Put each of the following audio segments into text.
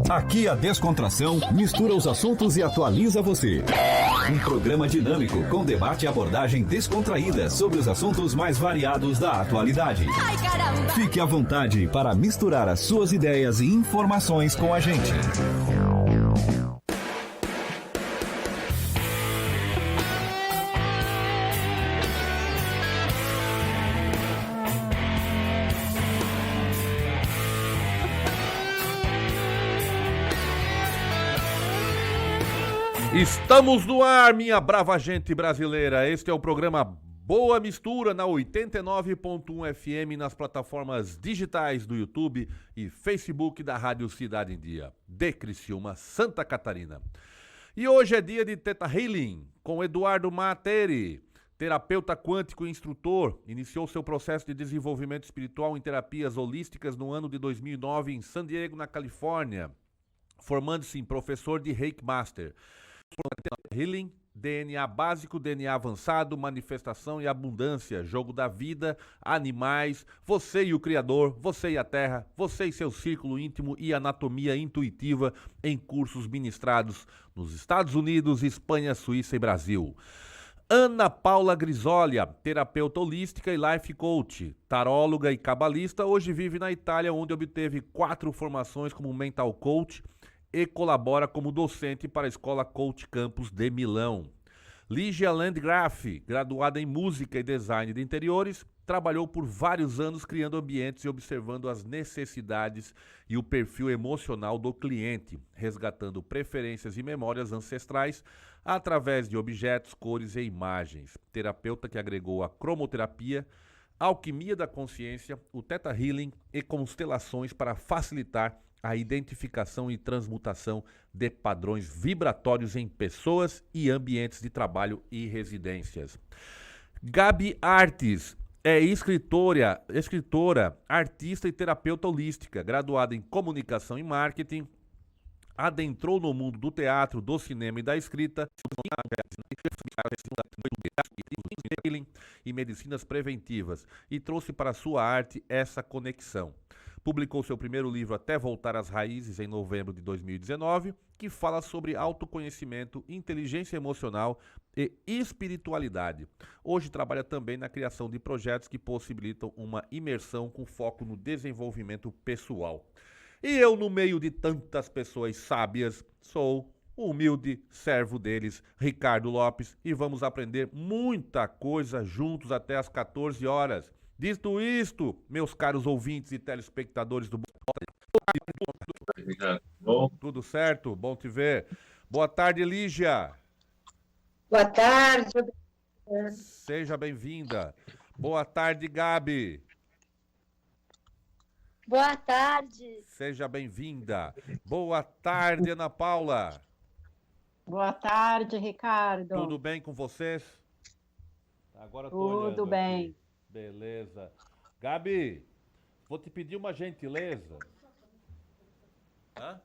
Aqui a descontração mistura os assuntos e atualiza você. Um programa dinâmico com debate e abordagem descontraída sobre os assuntos mais variados da atualidade. Ai, caramba! Fique à vontade para misturar as suas ideias e informações com a gente. Estamos no ar, minha brava gente brasileira. Este é o programa Boa Mistura na 89.1 FM nas plataformas digitais do YouTube e Facebook da Rádio Cidade em Dia, de Criciúma, Santa Catarina. E hoje é dia de Theta Healing com Eduardo Materi, terapeuta quântico e instrutor. Iniciou seu processo de desenvolvimento espiritual em terapias holísticas no ano de 2009 em San Diego, na Califórnia, formando-se em professor de Reiki Master. Healing, DNA básico, DNA avançado, manifestação e abundância, jogo da vida, animais, você e o Criador, você e a Terra, você e seu círculo íntimo e anatomia intuitiva em cursos ministrados nos Estados Unidos, Espanha, Suíça e Brasil. Ana Paula Grisolia, terapeuta holística e life coach, taróloga e cabalista, hoje vive na Itália, onde obteve 4 formações como mental coach e colabora como docente para a Escola Coach Campus de Milão. Lígia Landgraf, graduada em Música e Design de Interiores, trabalhou por vários anos criando ambientes e observando as necessidades e o perfil emocional do cliente, resgatando preferências e memórias ancestrais através de objetos, cores e imagens. Terapeuta que agregou a cromoterapia, a alquimia da consciência, o Theta Healing e constelações para facilitar a identificação e transmutação de padrões vibratórios em pessoas e ambientes de trabalho e residências. Gabi Artes é escritora, artista e terapeuta holística, graduada em comunicação e marketing, adentrou no mundo do teatro, do cinema e da escrita, e medicinas preventivas, e trouxe para a sua arte essa conexão. Publicou seu primeiro livro Até Voltar às Raízes em novembro de 2019, que fala sobre autoconhecimento, inteligência emocional e espiritualidade. Hoje trabalha também na criação de projetos que possibilitam uma imersão com foco no desenvolvimento pessoal. E eu, no meio de tantas pessoas sábias, sou o humilde servo deles, Ricardo Lopes, e vamos aprender muita coisa juntos até às 14 horas. Dito isto, meus caros ouvintes e telespectadores do... Bom. Tudo certo? Bom te ver. Boa tarde, Lígia. Boa tarde. Seja bem-vinda. Boa tarde, Gabi. Boa tarde. Seja bem-vinda. Boa tarde, Ana Paula. Boa tarde, Ricardo. Tudo bem com vocês? Agora tô Tudo bem. Aqui. Beleza. Gabi, vou te pedir uma gentileza. Hã?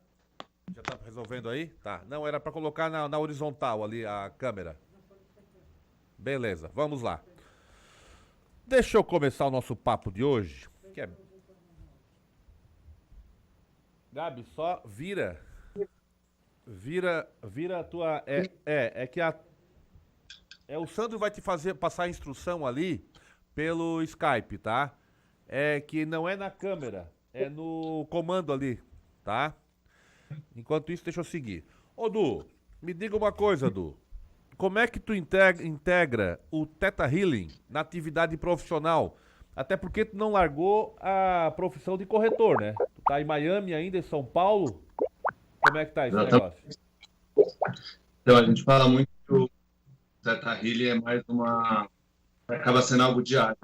Já tá resolvendo aí? Tá. Não, era para colocar na horizontal ali a câmera. Beleza, vamos lá. Deixa eu começar o nosso papo de hoje. Que é... Gabi, só vira a tua... É que o Sandro vai te passar a instrução ali pelo Skype, tá? É que não é na câmera, é no comando ali, tá? Enquanto isso, deixa eu seguir. Ô, Du, me diga uma coisa, Du. Como é que tu integra o Theta Healing na atividade profissional? Até porque tu não largou a profissão de corretor, né? Tu tá em Miami ainda, em São Paulo. Como é que tá esse negócio? Então, a gente fala muito que o Theta Healing é mais uma... Acaba sendo algo diário.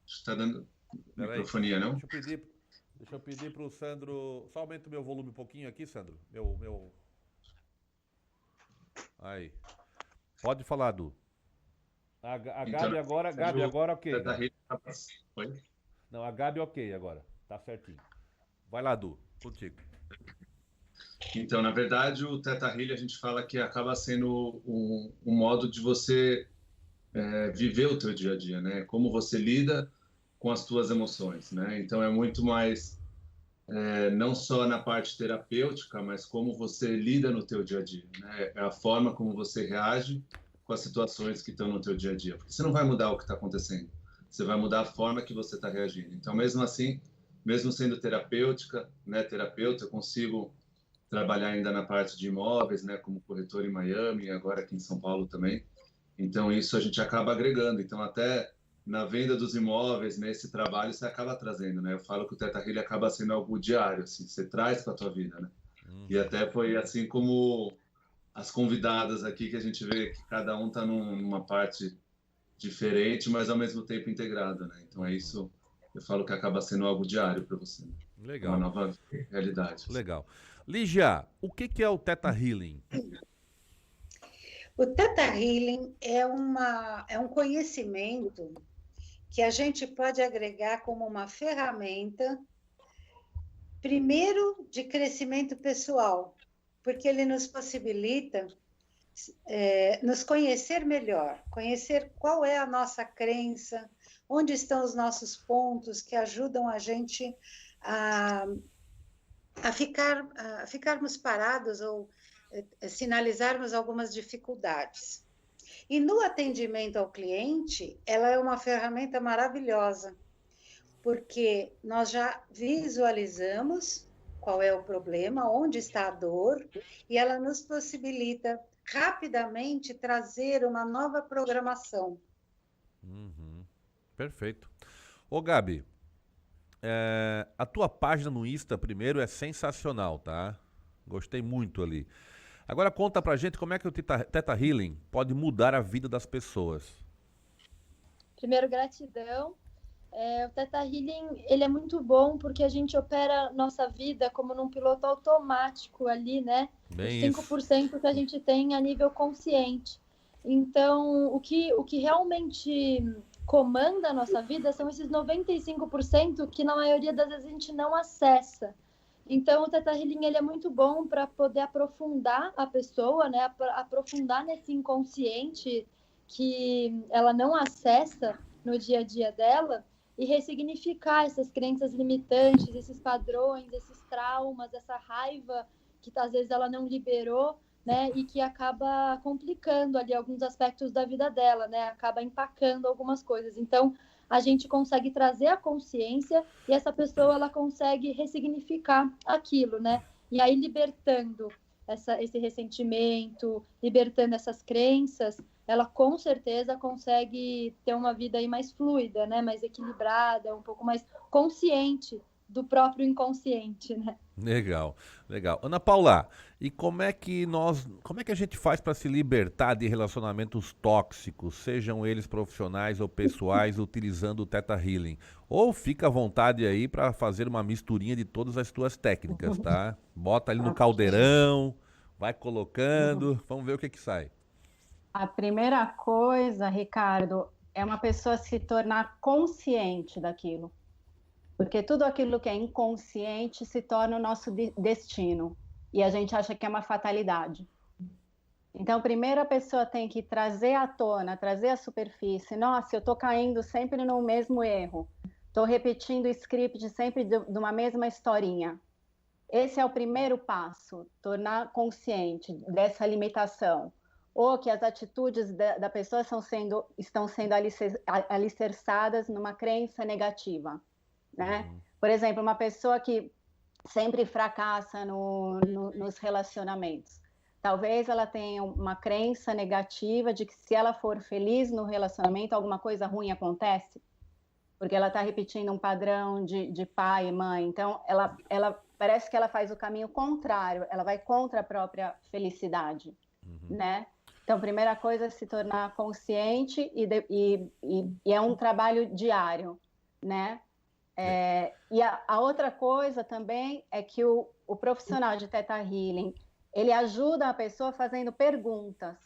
Está dando microfonia, não? Deixa eu pedir pro Sandro... Só aumenta o meu volume um pouquinho aqui, Sandro. Meu... Aí. Pode falar, Du. A Gabi então, agora... Gabi, agora ok. Theta Healing tá... Oi? Não, a Gabi ok agora. Tá certinho. Vai lá, Du. Contigo. Então, na verdade, o Theta Healing a gente fala que acaba sendo um modo de você viver o teu dia a dia, né? Como você lida com as tuas emoções, né? Então, é muito mais não só na parte terapêutica, mas como você lida no teu dia a dia, né? É a forma como você reage com as situações que estão no teu dia a dia. Porque você não vai mudar o que está acontecendo, você vai mudar a forma que você está reagindo. Então, mesmo assim, mesmo sendo terapêutica, né, terapeuta, eu consigo trabalhar ainda na parte de imóveis, né, como corretor em Miami e agora aqui em São Paulo também. Então, isso a gente acaba agregando. Então, até na venda dos imóveis, nesse trabalho, você acaba trazendo, né? Eu falo que o Theta Healing acaba sendo algo diário, assim, você traz para a tua vida, né? E até foi assim como as convidadas aqui, que a gente vê que cada um está numa parte diferente, mas ao mesmo tempo integrada, né? Então, é isso, eu falo que acaba sendo algo diário para você. Né? Legal. Uma nova realidade. Legal. Lígia, o que é o Theta Healing? O Theta Healing é um conhecimento que a gente pode agregar como uma ferramenta, primeiro, de crescimento pessoal, porque ele nos possibilita nos conhecer melhor, conhecer qual é a nossa crença, onde estão os nossos pontos que ajudam a gente a ficarmos parados ou sinalizarmos algumas dificuldades. E no atendimento ao cliente, ela é uma ferramenta maravilhosa, porque nós já visualizamos qual é o problema, onde está a dor, e ela nos possibilita rapidamente trazer uma nova programação. Perfeito. Ô, Gabi, a tua página no Insta, primeiro, é sensacional, tá? Gostei muito ali. Agora conta pra gente como é que o Theta Healing pode mudar a vida das pessoas. Primeiro, gratidão. O Theta Healing, ele é muito bom porque a gente opera nossa vida como num piloto automático ali, né? Bem Os 5% que a gente tem a nível consciente. Então, o que realmente comanda a nossa vida são esses 95% que na maioria das vezes a gente não acessa. Então, o Theta Healing, ele é muito bom para poder aprofundar a pessoa, né? Aprofundar nesse inconsciente que ela não acessa no dia a dia dela e ressignificar essas crenças limitantes, esses padrões, esses traumas, essa raiva que às vezes ela não liberou, né? E que acaba complicando ali alguns aspectos da vida dela, né? Acaba empacando algumas coisas. Então, a gente consegue trazer a consciência e essa pessoa, ela consegue ressignificar aquilo, né? E aí, libertando esse ressentimento, libertando essas crenças, ela com certeza consegue ter uma vida aí mais fluida, né? Mais equilibrada, um pouco mais consciente do próprio inconsciente, né? Legal, legal. Ana Paula, e como é que a gente faz para se libertar de relacionamentos tóxicos, sejam eles profissionais ou pessoais, utilizando o Theta Healing? Ou fica à vontade aí para fazer uma misturinha de todas as tuas técnicas, tá? Bota ali no caldeirão, vai colocando, vamos ver o que sai. A primeira coisa, Ricardo, é uma pessoa se tornar consciente daquilo. Porque tudo aquilo que é inconsciente se torna o nosso destino. E a gente acha que é uma fatalidade. Então, primeiro a pessoa tem que trazer à tona, trazer à superfície. Nossa, eu estou caindo sempre no mesmo erro. Estou repetindo o script sempre de uma mesma historinha. Esse é o primeiro passo, tornar consciente dessa limitação. Ou que as atitudes da pessoa estão sendo alicerçadas numa crença negativa. Né? Por exemplo, uma pessoa que sempre fracassa nos relacionamentos. Talvez ela tenha uma crença negativa de que se ela for feliz no relacionamento, alguma coisa ruim acontece. Porque ela está repetindo um padrão de pai e mãe. Então, ela parece que ela faz o caminho contrário. Ela vai contra a própria felicidade. Né? Então, primeira coisa é se tornar consciente e é um trabalho diário, né? E a outra coisa também é que o profissional de Theta Healing, ele ajuda a pessoa fazendo perguntas.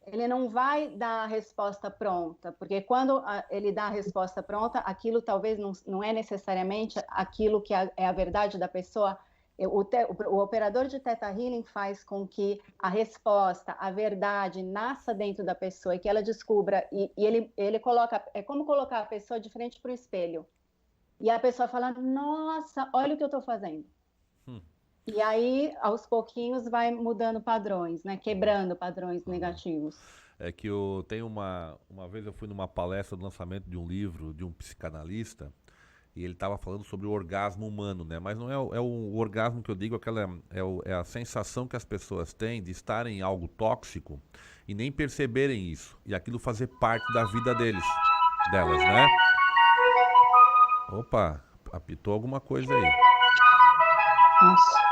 Ele não vai dar a resposta pronta, porque quando ele dá a resposta pronta, aquilo talvez não é necessariamente aquilo que é a verdade da pessoa. O operador de Theta Healing faz com que a resposta, a verdade, nasça dentro da pessoa e que ela descubra. E ele coloca, é como colocar a pessoa de frente para o espelho. E a pessoa fala, nossa, olha o que eu estou fazendo. E aí, aos pouquinhos, vai mudando padrões, né? Quebrando padrões negativos. É que uma vez eu fui numa palestra do lançamento de um livro de um psicanalista e ele estava falando sobre o orgasmo humano, né? Mas não o orgasmo que eu digo, é a sensação que as pessoas têm de estarem em algo tóxico e nem perceberem isso. E aquilo fazer parte da vida delas, né? Opa, apitou alguma coisa aí. Nossa.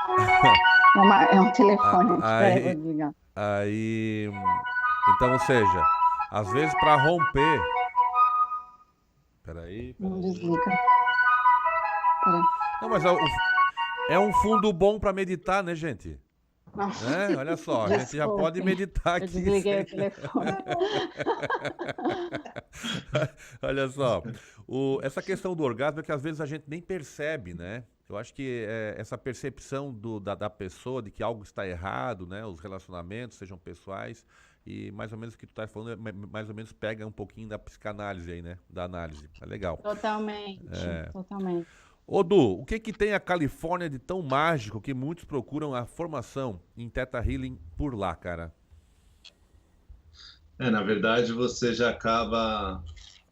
É um telefone, espera, eu vou ligar. Aí, então, ou seja, às vezes para romper... Peraí. Não desliga. Peraí. Não, mas é um fundo bom para meditar, né, gente? Né? Olha só, a gente já pode meditar aqui. Eu desliguei o telefone. Olha só, essa questão do orgasmo é que às vezes a gente nem percebe, né? Eu acho que essa percepção da pessoa de que algo está errado, né? Os relacionamentos, sejam pessoais, e mais ou menos o que tu está falando, mais ou menos pega um pouquinho da psicanálise aí, né? Da análise. É legal. Totalmente, totalmente. Ô, Du, o que tem a Califórnia de tão mágico que muitos procuram a formação em Theta Healing por lá, cara? Na verdade, você já acaba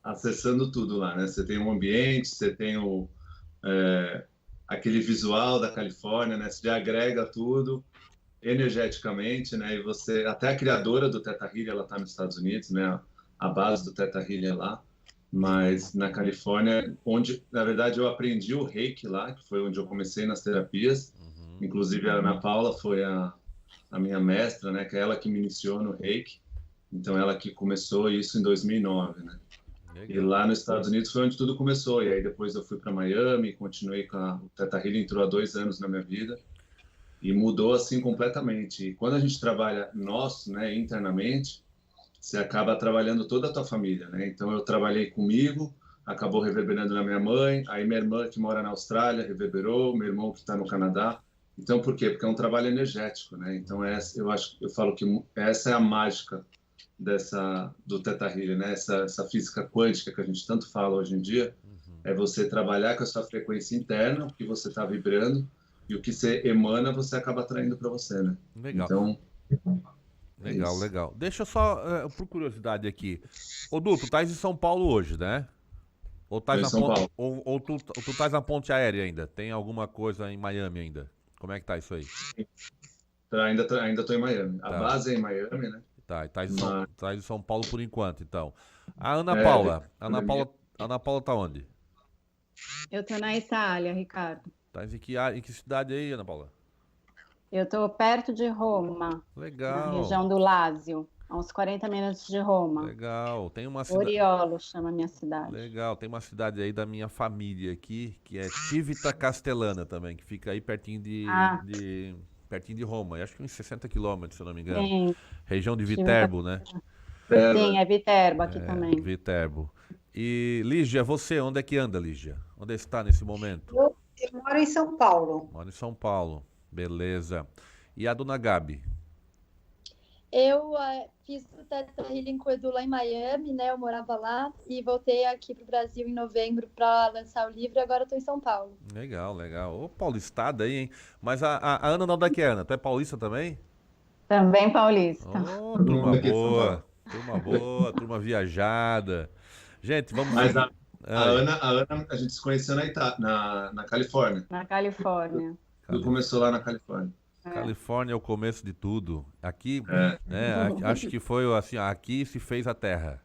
acessando tudo lá, né? Você tem um ambiente, você tem aquele visual da Califórnia, né? Você já agrega tudo energeticamente, né? E você, até a criadora do Theta Healing, ela está nos Estados Unidos, né? A base do Theta Healing é lá. Mas na Califórnia, onde, na verdade, eu aprendi o Reiki lá, que foi onde eu comecei nas terapias. Inclusive, a Ana Paula foi a minha mestra, né? Que é ela que me iniciou no Reiki. Então, ela que começou isso em 2009, né? Legal. E lá nos Estados Unidos foi onde tudo começou. E aí, depois eu fui para Miami, continuei com o Theta Healing, entrou há 2 anos na minha vida. E mudou, assim, completamente. E quando a gente trabalha né, internamente, você acaba trabalhando toda a tua família, né? Então, eu trabalhei comigo, acabou reverberando na minha mãe, aí minha irmã que mora na Austrália reverberou, meu irmão que está no Canadá. Então, por quê? Porque é um trabalho energético, né? Então, eu falo que essa é a mágica do Theta Healing, né? Essa física quântica que a gente tanto fala hoje em dia, é você trabalhar com a sua frequência interna, o que você está vibrando, e o que você emana, você acaba atraindo para você, né? Legal. Então... Legal, legal. Deixa eu só, por curiosidade aqui. Ô, Du, tu estás em São Paulo hoje, né? Ou estás na ponte, ou tu estás na ponte aérea ainda? Tem alguma coisa em Miami ainda? Como é que tá isso aí? Ainda tô em Miami. A base é em Miami, né? Tá, e tá em São Paulo por enquanto, então. A Ana Paula. Ana Paula tá onde? Eu tô na Itália, Ricardo. Tá em que cidade aí, Ana Paula? Eu tô perto de Roma. Legal. Na região do Lázio, a uns 40 minutos de Roma. Legal. Tem uma cidade... Oriolo chama a minha cidade. Legal. Tem uma cidade aí da minha família aqui, que é Civita Castellana também, que fica aí pertinho pertinho de Roma. Acho que uns 60 quilômetros, se eu não me engano. Sim. Região de Viterbo, né? Sim, é Viterbo aqui também. Viterbo. E, Lígia, você, onde é que anda, Lígia? Onde está nesse momento? Eu moro em São Paulo. Moro em São Paulo. Beleza. E a dona Gabi? Eu fiz o Theta Healing com o Edu lá em Miami, né? Eu morava lá e voltei aqui para o Brasil em novembro para lançar o livro e agora estou em São Paulo. Legal, legal. Ô, paulistada aí, hein? Mas a Ana não é que é, Ana? Tu é paulista também? Também paulista. Oh, turma boa, turma viajada. Gente, vamos... Mas a Ana, a gente se conheceu na Califórnia. Na Califórnia. Tudo começou lá na Califórnia. Califórnia é o começo de tudo. Aqui, acho que foi assim, aqui se fez a terra.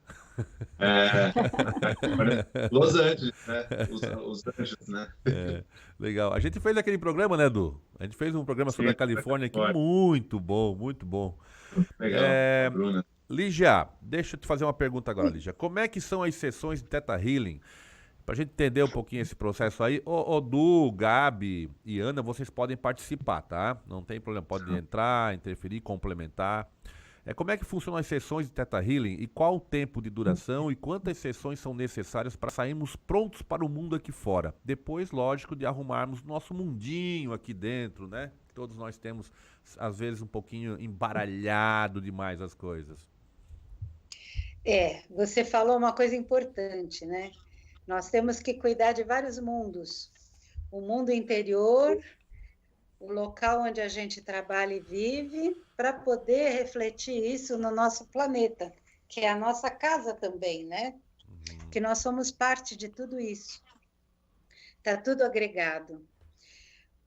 Los Angeles, né? Os Anjos, né? Legal. A gente fez aquele programa, né, Edu? A gente fez um programa sobre a Califórnia aqui, muito bom, muito bom. Legal, Bruna. Lígia, deixa eu te fazer uma pergunta agora, Lígia. Como é que são as sessões de Theta Healing? Pra gente entender um pouquinho esse processo aí, ô Du, Gabi e Ana, vocês podem participar, tá? Não tem problema, podem entrar, interferir, complementar. Como é que funcionam as sessões de Theta Healing e qual o tempo de duração e quantas sessões são necessárias para sairmos prontos para o mundo aqui fora? Depois, lógico, de arrumarmos nosso mundinho aqui dentro, né? Todos nós temos, às vezes, um pouquinho embaralhado demais as coisas. Você falou uma coisa importante, né? Nós temos que cuidar de vários mundos. O mundo interior, o local onde a gente trabalha e vive, para poder refletir isso no nosso planeta, que é a nossa casa também, né? Que nós somos parte de tudo isso. Está tudo agregado.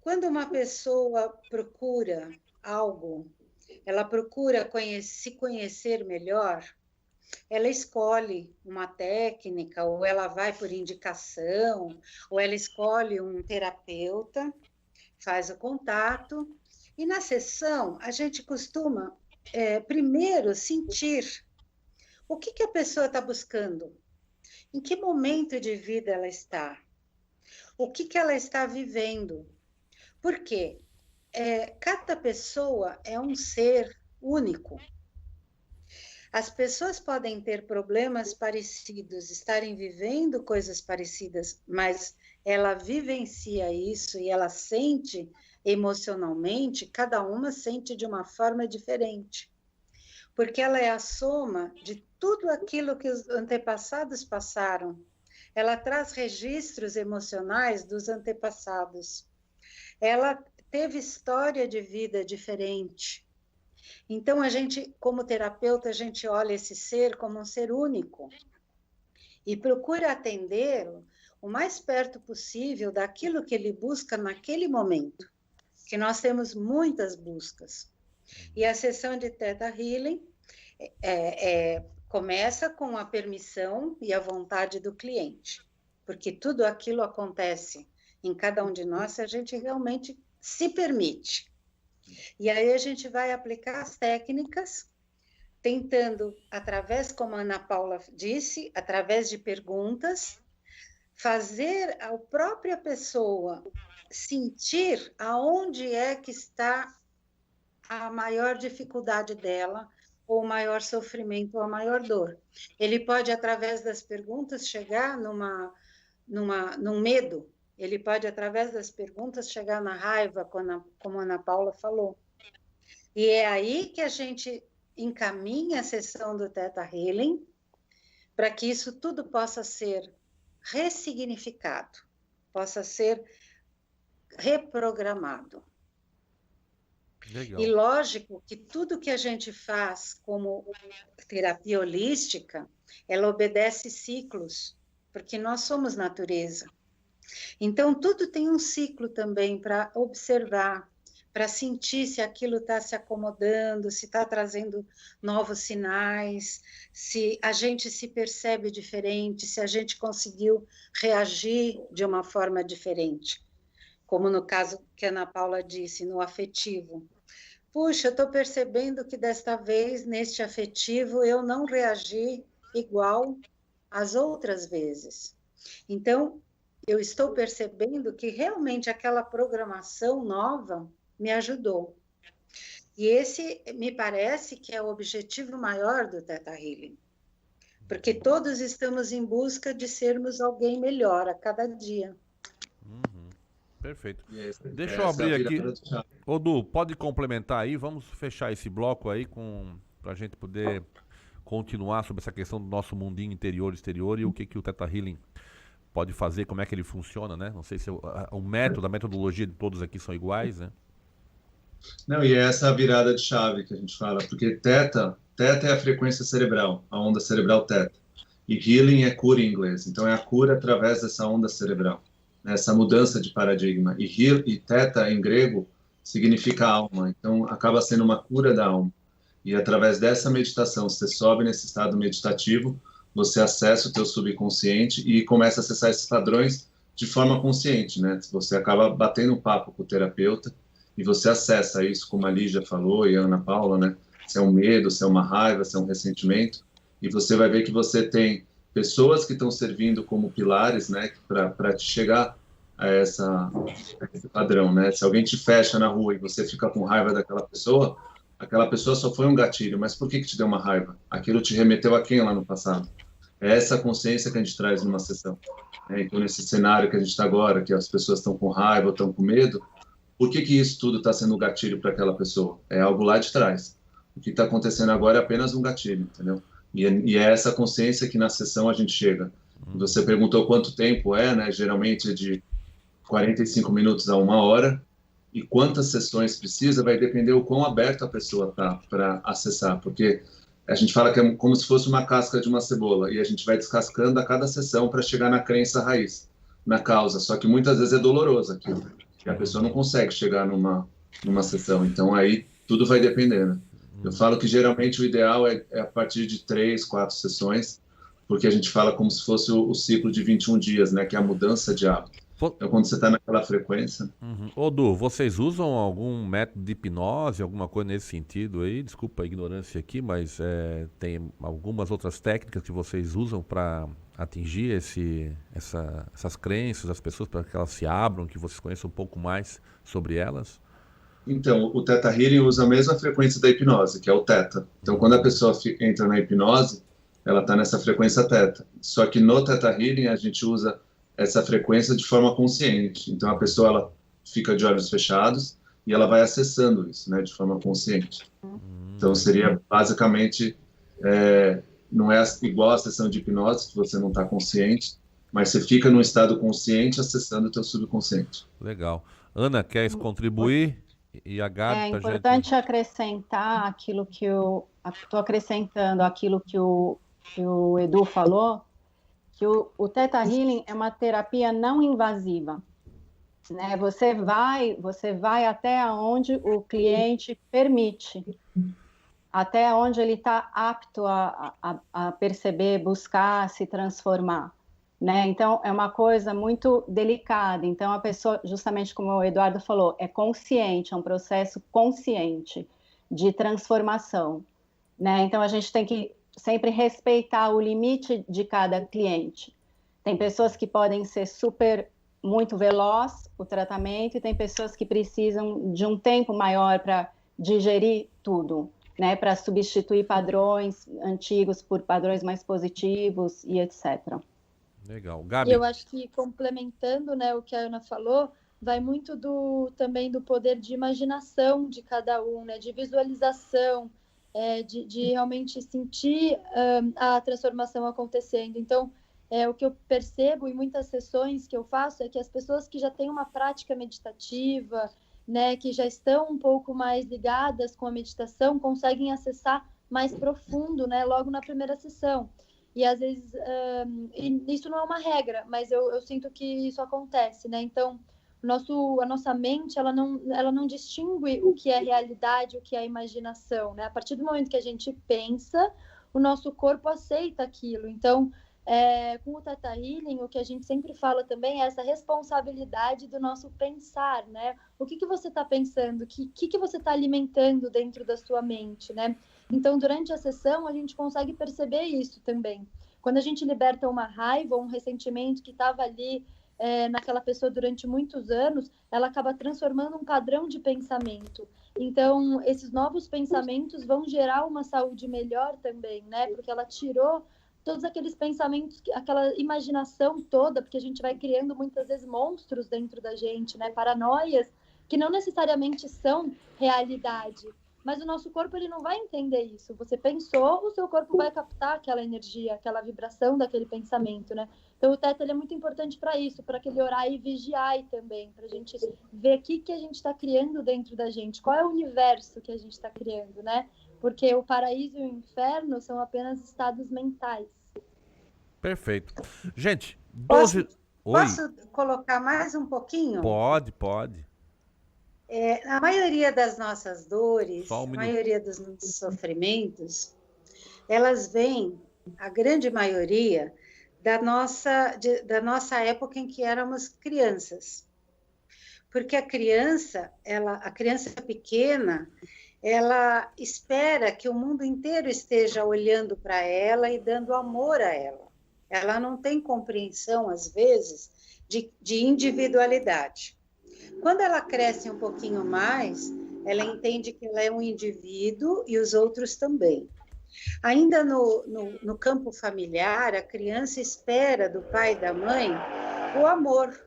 Quando uma pessoa procura algo, ela procura se conhecer melhor, ela escolhe uma técnica, ou ela vai por indicação, ou ela escolhe um terapeuta, faz o contato, e na sessão a gente costuma primeiro sentir o que a pessoa está buscando, em que momento de vida ela está, o que ela está vivendo, porque cada pessoa é um ser único. As pessoas podem ter problemas parecidos, estarem vivendo coisas parecidas, mas ela vivencia isso e ela sente emocionalmente, cada uma sente de uma forma diferente. Porque ela é a soma de tudo aquilo que os antepassados passaram. Ela traz registros emocionais dos antepassados. Ela teve história de vida diferente. Então, a gente, como terapeuta, a gente olha esse ser como um ser único e procura atendê-lo o mais perto possível daquilo que ele busca naquele momento, que nós temos muitas buscas. E a sessão de Theta Healing começa com a permissão e a vontade do cliente, porque tudo aquilo acontece em cada um de nós se a gente realmente se permite. E aí a gente vai aplicar as técnicas, tentando, através, como a Ana Paula disse, através de perguntas, fazer a própria pessoa sentir aonde é que está a maior dificuldade dela, ou o maior sofrimento, ou a maior dor. Ele pode, através das perguntas, chegar num medo. Ele pode, através das perguntas, chegar na raiva, como a Ana Paula falou. E é aí que a gente encaminha a sessão do Theta Healing para que isso tudo possa ser ressignificado, possa ser reprogramado. Legal. E lógico que tudo que a gente faz como terapia holística, ela obedece ciclos, porque nós somos natureza. Então, tudo tem um ciclo também para observar, para sentir se aquilo está se acomodando, se está trazendo novos sinais, se a gente se percebe diferente, se a gente conseguiu reagir de uma forma diferente. Como no caso que a Ana Paula disse, no afetivo. Puxa, eu estou percebendo que desta vez, neste afetivo, eu não reagi igual às outras vezes. Então, eu estou percebendo que realmente aquela programação nova me ajudou. E esse me parece que é o objetivo maior do Theta Healing. Porque todos estamos em busca de sermos alguém melhor a cada dia. Perfeito. Deixa eu abrir aqui. Ô, Du, pode complementar aí? Vamos fechar esse bloco aí para a gente poder continuar sobre essa questão do nosso mundinho interior e exterior e o que o Theta Healing pode fazer, como é que ele funciona, né? Não sei se o método, a metodologia de todos aqui são iguais, né? Não, e é essa virada de chave que a gente fala, porque Theta é a frequência cerebral, a onda cerebral Theta. E Healing é cura em inglês, então é a cura através dessa onda cerebral, né? Essa mudança de paradigma. E Theta, em grego, significa alma, então acaba sendo uma cura da alma. E através dessa meditação, você sobe nesse estado meditativo, você acessa o teu subconsciente e começa a acessar esses padrões de forma consciente, né? Você acaba batendo um papo com o terapeuta e você acessa isso, como a Lígia falou e a Ana Paula, né? Se é um medo, se é uma raiva, se é um ressentimento, e você vai ver que você tem pessoas que estão servindo como pilares, né? Para te chegar a esse padrão, né? Se alguém te fecha na rua e você fica com raiva daquela pessoa, aquela pessoa só foi um gatilho, mas por que te deu uma raiva? Aquilo te remeteu a quem lá no passado? É essa consciência que a gente traz numa sessão. Então, nesse cenário que a gente está agora, que as pessoas estão com raiva, estão com medo, por que isso tudo está sendo um gatilho para aquela pessoa? É algo lá de trás. O que está acontecendo agora é apenas um gatilho, entendeu? E é essa consciência que na sessão a gente chega. Você perguntou quanto tempo é, né? Geralmente é de 45 minutos a 1 hora. E quantas sessões precisa vai depender o quão aberto a pessoa tá para acessar, porque a gente fala que é como se fosse uma casca de uma cebola e a gente vai descascando a cada sessão para chegar na crença raiz, na causa. Só que muitas vezes é doloroso aquilo, e a pessoa não consegue chegar numa sessão. Então aí tudo vai depender, né? Eu falo que geralmente o ideal é a partir de 3, 4 sessões, porque a gente fala como se fosse o ciclo de 21 dias, né? Que é a mudança de hábito. Então, quando você está naquela frequência... Ô, Du, vocês usam algum método de hipnose, alguma coisa nesse sentido aí? Desculpa a ignorância aqui, mas tem algumas outras técnicas que vocês usam para atingir essas crenças das pessoas, para que elas se abram, que vocês conheçam um pouco mais sobre elas? Então, o Theta Healing usa a mesma frequência da hipnose, que é o Theta. Então, quando a pessoa entra na hipnose, ela está nessa frequência Theta. Só que no Theta Healing a gente usa essa frequência de forma consciente. Então, a pessoa ela fica de olhos fechados e ela vai acessando isso, né, de forma consciente. Então, seria basicamente, não é igual a sessão de hipnose, que você não está consciente, mas você fica num estado consciente acessando o teu subconsciente. Legal. Ana, quer contribuir? E a Gabi, É importante acrescentar aquilo que estou acrescentando aquilo que o Edu falou, que o Theta Healing é uma terapia não invasiva, né? Você vai até onde o cliente permite, até onde ele está apto a perceber, buscar, se transformar, né? Então, é uma coisa muito delicada. Então, a pessoa, justamente como o Eduardo falou, é consciente, é um processo consciente de transformação, né? Então, a gente tem que sempre respeitar o limite de cada cliente. Tem pessoas que podem ser muito veloz o tratamento e tem pessoas que precisam de um tempo maior para digerir tudo, né? Para substituir padrões antigos por padrões mais positivos e etc. Legal. Gabi. E eu acho que, complementando, né, o que a Ana falou, vai muito também do poder de imaginação de cada um, né, de visualização, de realmente sentir a transformação acontecendo. Então, o que eu percebo em muitas sessões que eu faço é que as pessoas que já têm uma prática meditativa, né, que já estão um pouco mais ligadas com a meditação, conseguem acessar mais profundo, né, logo na primeira sessão. E às vezes, isso não é uma regra, mas eu sinto que isso acontece, né? Então, a nossa mente, ela não distingue o que é realidade, o que é imaginação, né? A partir do momento que a gente pensa, o nosso corpo aceita aquilo. Então, com o Theta Healing, o que a gente sempre fala também é essa responsabilidade do nosso pensar, né? O que você está pensando? O que você está alimentando dentro da sua mente, né? Então, durante a sessão, a gente consegue perceber isso também. Quando a gente liberta uma raiva ou um ressentimento que estava ali naquela pessoa durante muitos anos, ela acaba transformando um padrão de pensamento. Então, esses novos pensamentos vão gerar uma saúde melhor também, né? Porque ela tirou todos aqueles pensamentos, aquela imaginação toda, porque a gente vai criando muitas vezes monstros dentro da gente, né? Paranoias que não necessariamente são realidade. Mas o nosso corpo, ele não vai entender isso. Você pensou, o seu corpo vai captar aquela energia, aquela vibração daquele pensamento, né? Então, o Theta, ele é muito importante para isso, para aquele orar e vigiar também, para a gente ver o que a gente está criando dentro da gente, qual é o universo que a gente está criando, né? Porque o paraíso e o inferno são apenas estados mentais. Perfeito. Gente, 12... Oi. Posso colocar mais um pouquinho? Pode. A maioria das nossas dores, a maioria dos nossos sofrimentos, elas vêm, a grande maioria, da nossa época em que éramos crianças. Porque a criança pequena, ela espera que o mundo inteiro esteja olhando para ela e dando amor a ela. Ela não tem compreensão, às vezes, de individualidade. Quando ela cresce um pouquinho mais, ela entende que ela é um indivíduo e os outros também. Ainda no campo familiar, a criança espera do pai e da mãe o amor,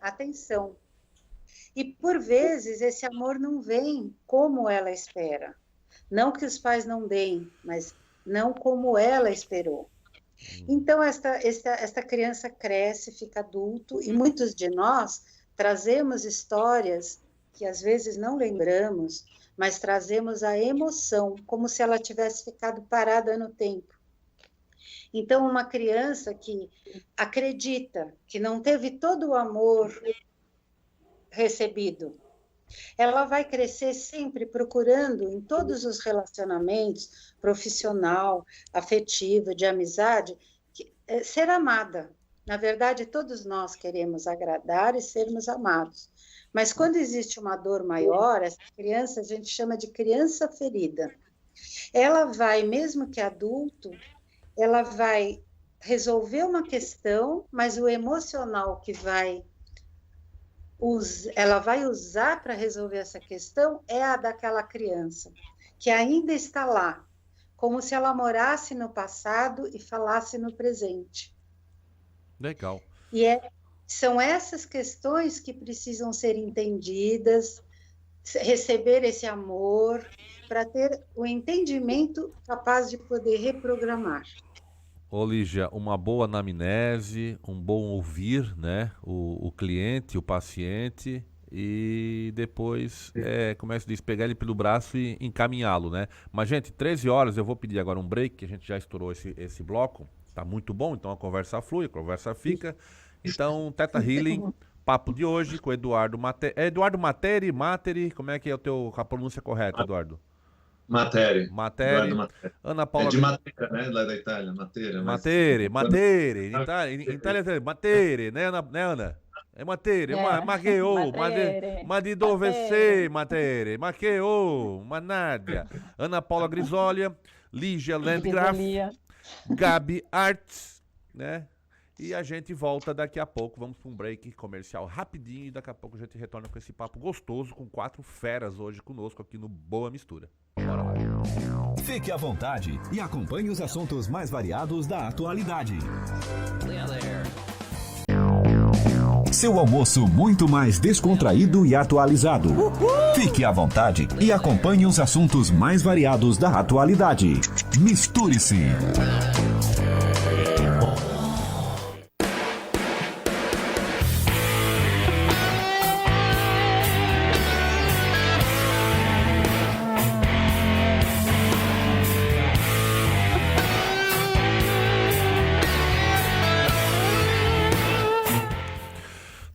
a atenção. E, por vezes, esse amor não vem como ela espera. Não que os pais não deem, mas não como ela esperou. Então, esta criança cresce, fica adulto, e muitos de nós trazemos histórias que às vezes não lembramos, mas trazemos a emoção, como se ela tivesse ficado parada no tempo. Então, uma criança que acredita que não teve todo o amor recebido, ela vai crescer sempre procurando, em todos os relacionamentos, profissional, afetivo, de amizade, ser amada. Na verdade, todos nós queremos agradar e sermos amados. Mas quando existe uma dor maior, essa criança a gente chama de criança ferida. Ela vai, mesmo que adulto, ela vai resolver uma questão, mas o emocional que ela vai usar para resolver essa questão é a daquela criança, que ainda está lá, como se ela morasse no passado e falasse no presente. Legal. E são essas questões que precisam ser entendidas, receber esse amor, para ter o entendimento capaz de poder reprogramar. Ô, Lígia, uma boa anamnese, um bom ouvir, né, o cliente, o paciente, e depois, como é que se diz, pegar ele pelo braço e encaminhá-lo, né? Mas, gente, 13 horas, eu vou pedir agora um break, que a gente já estourou esse bloco, tá muito bom, então a conversa flui, a conversa fica. Então, Theta Healing, papo de hoje com Eduardo Materi. Eduardo Materi, como é que é a pronúncia correta, Eduardo? Materi. Ana Paula. É de Matera, né? Lá da Itália, Matera. Materi. Em Itália, Materi, né, Ana? É Materi, Maqueo, Madi dove Materi, Maqueo, Manádia. Ana Paula Grisolia, Lígia Landgraf, Gabi Arts, né? E a gente volta daqui a pouco, vamos para um break comercial rapidinho e daqui a pouco a gente retorna com esse papo gostoso com 4 feras hoje conosco aqui no Boa Mistura. Bora lá. Fique à vontade e acompanhe os assuntos mais variados da atualidade. Seu almoço muito mais descontraído e atualizado. Fique à vontade e acompanhe os assuntos mais variados da atualidade. Misture-se.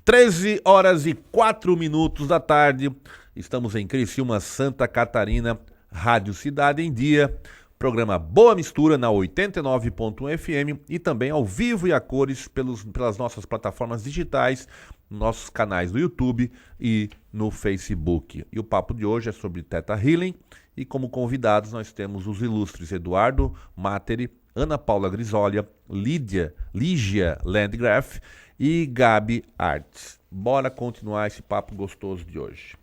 Treze horas e 4 minutos da tarde, estamos em Criciúma, Santa Catarina, Rádio Cidade em Dia, programa Boa Mistura na 89.1 FM e também ao vivo e a cores pelas nossas plataformas digitais, nossos canais do YouTube e no Facebook. E o papo de hoje é sobre Theta Healing e como convidados nós temos os ilustres Eduardo Materi, Ana Paula Grisolia, Lígia Landgraf e Gabi Arts. Bora continuar esse papo gostoso de hoje.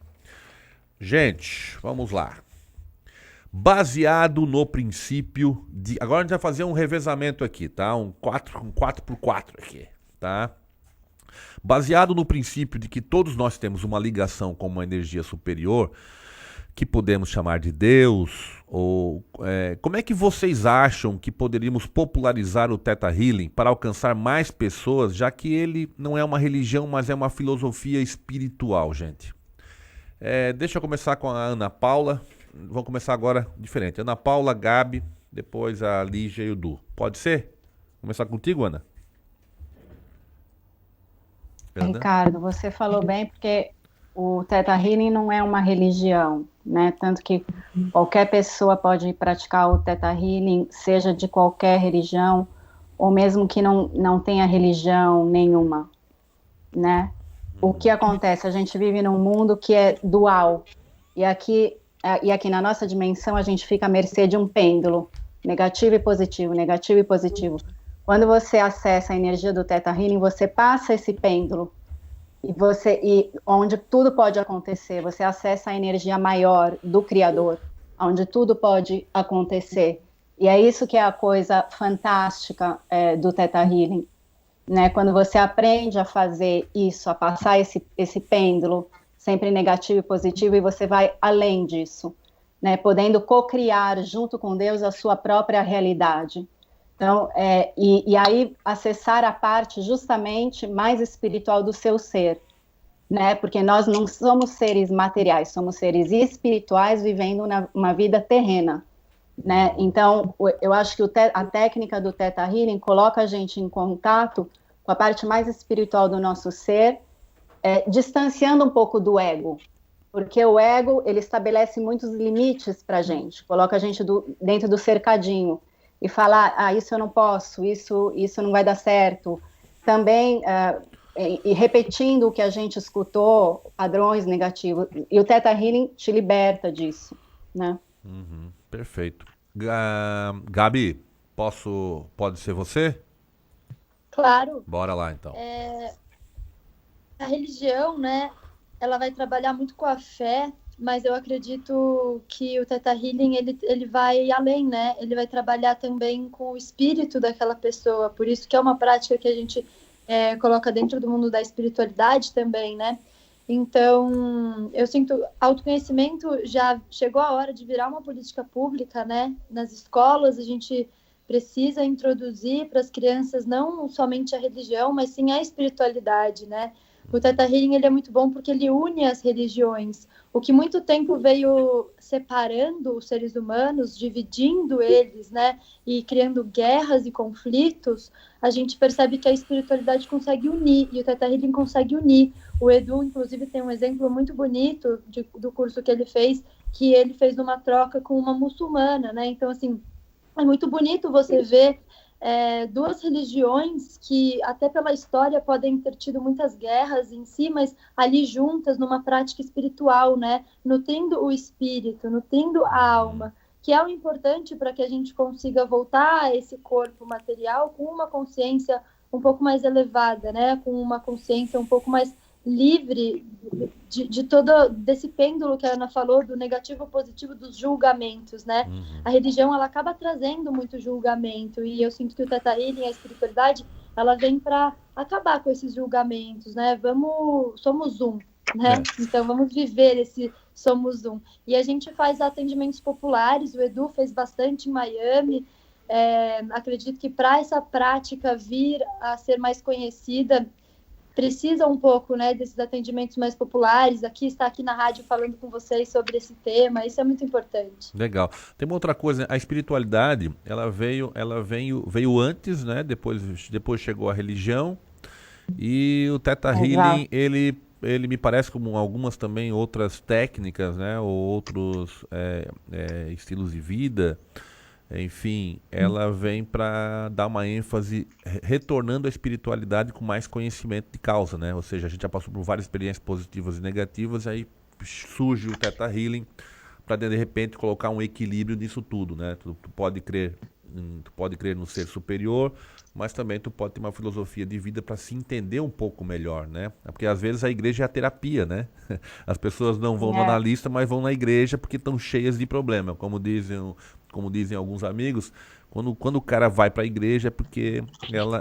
Gente, vamos lá. Baseado no princípio de... Agora a gente vai fazer um revezamento aqui, tá? Um 4x4 aqui, tá? Baseado no princípio de que todos nós temos uma ligação com uma energia superior, que podemos chamar de Deus, ou como é que vocês acham que poderíamos popularizar o Theta Healing para alcançar mais pessoas, já que ele não é uma religião, mas é uma filosofia espiritual, gente? Deixa eu começar com a Ana Paula. Vamos começar agora diferente. Ana Paula, Gabi, depois a Lígia e o Du. Pode ser? Começar contigo, Ana? Ricardo, você falou bem, porque o Theta Healing não é uma religião, né? Tanto que qualquer pessoa pode praticar o Theta Healing, seja de qualquer religião, ou mesmo que não tenha religião nenhuma, né? O que acontece? A gente vive num mundo que é dual, e aqui na nossa dimensão a gente fica à mercê de um pêndulo, negativo e positivo, negativo e positivo. Quando você acessa a energia do Theta Healing, você passa esse pêndulo, e onde tudo pode acontecer, você acessa a energia maior do Criador, onde tudo pode acontecer. E é isso que é a coisa fantástica do Theta Healing, né? Quando você aprende a fazer isso, a passar esse pêndulo, sempre negativo e positivo, e você vai além disso, né? Podendo co-criar junto com Deus a sua própria realidade. Então, e aí acessar a parte justamente mais espiritual do seu ser, né? Porque nós não somos seres materiais, somos seres espirituais vivendo uma vida terrena, né? Então, eu acho que a técnica do Theta Healing coloca a gente em contato com a parte mais espiritual do nosso ser, distanciando um pouco do ego, porque o ego, ele estabelece muitos limites para a gente, coloca a gente dentro do cercadinho e fala, isso eu não posso, isso não vai dar certo. Também, e repetindo o que a gente escutou, padrões negativos, e o Theta Healing te liberta disso, né? Uhum, perfeito. Gabi, pode ser você? Claro. Bora lá, então. A religião, né, ela vai trabalhar muito com a fé, mas eu acredito que o Theta Healing, ele vai além, né? Ele vai trabalhar também com o espírito daquela pessoa, por isso que é uma prática que a gente coloca dentro do mundo da espiritualidade também, né? Então, eu sinto, autoconhecimento já chegou a hora de virar uma política pública, né? Nas escolas, a gente precisa introduzir para as crianças não somente a religião, mas sim a espiritualidade, né? O Theta Healing, ele é muito bom porque ele une as religiões. O que muito tempo veio separando os seres humanos, dividindo eles, né? E criando guerras e conflitos, a gente percebe que a espiritualidade consegue unir, e o Theta Healing consegue unir. O Edu, inclusive, tem um exemplo muito bonito do curso que ele fez numa troca com uma muçulmana, né? Então, assim, é muito bonito você ver duas religiões que, até pela história, podem ter tido muitas guerras em si, mas ali juntas, numa prática espiritual, né? Nutrindo o espírito, nutrindo a alma, que é o importante para que a gente consiga voltar a esse corpo material com uma consciência um pouco mais elevada, né? Com uma consciência um pouco mais livre de todo desse pêndulo que a Ana falou, do negativo ao positivo, dos julgamentos, né? Uhum. A religião, ela acaba trazendo muito julgamento, e eu sinto que o Theta Healing, a espiritualidade, ela vem para acabar com esses julgamentos, né? Somos um, né? Então vamos viver esse somos um. E a gente faz atendimentos populares, o Edu fez bastante em Miami. Acredito que para essa prática vir a ser mais conhecida, precisa um pouco, né, desses atendimentos mais populares. Está aqui na rádio falando com vocês sobre esse tema, isso é muito importante. Legal. Tem uma outra coisa, a espiritualidade, ela veio antes, né, depois chegou a religião, e o Theta Healing, ele me parece como algumas também outras técnicas, né, ou outros estilos de vida, enfim, ela vem para dar uma ênfase, retornando à espiritualidade com mais conhecimento de causa, né? Ou seja, a gente já passou por várias experiências positivas e negativas, aí surge o Theta Healing para de repente colocar um equilíbrio nisso tudo, né? Tu pode crer no ser superior, mas também tu pode ter uma filosofia de vida para se entender um pouco melhor, né? Porque às vezes a igreja é a terapia, né? As pessoas não vão no analista, mas vão na igreja porque estão cheias de problema, como dizem alguns amigos. Quando o cara vai para a igreja é porque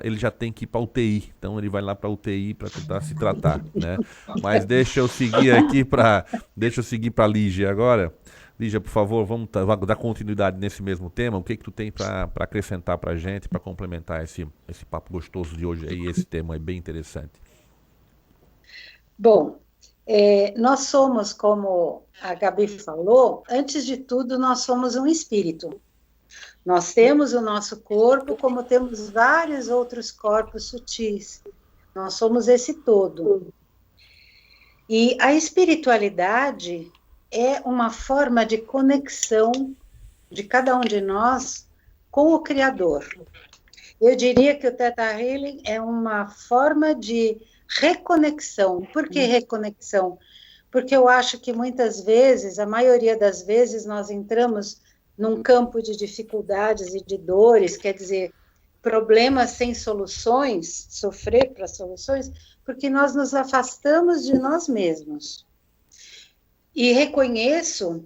ele já tem que ir para UTI, então ele vai lá para UTI para tentar se tratar, né? Mas deixa eu seguir para Lígia agora. Lígia, por favor, vamos dar continuidade nesse mesmo tema. O que tu tem para acrescentar para a gente, para complementar esse papo gostoso de hoje aí, esse tema é bem interessante? Bom, nós somos, como a Gabi falou, antes de tudo, nós somos um espírito. Nós temos o nosso corpo, como temos vários outros corpos sutis. Nós somos esse todo. E a espiritualidade é uma forma de conexão de cada um de nós com o Criador. Eu diria que o Theta Healing é uma forma de reconexão. Por que reconexão? Porque eu acho que muitas vezes, a maioria das vezes, nós entramos num campo de dificuldades e de dores, quer dizer, problemas sem soluções, sofrer para soluções, porque nós nos afastamos de nós mesmos. E reconheço,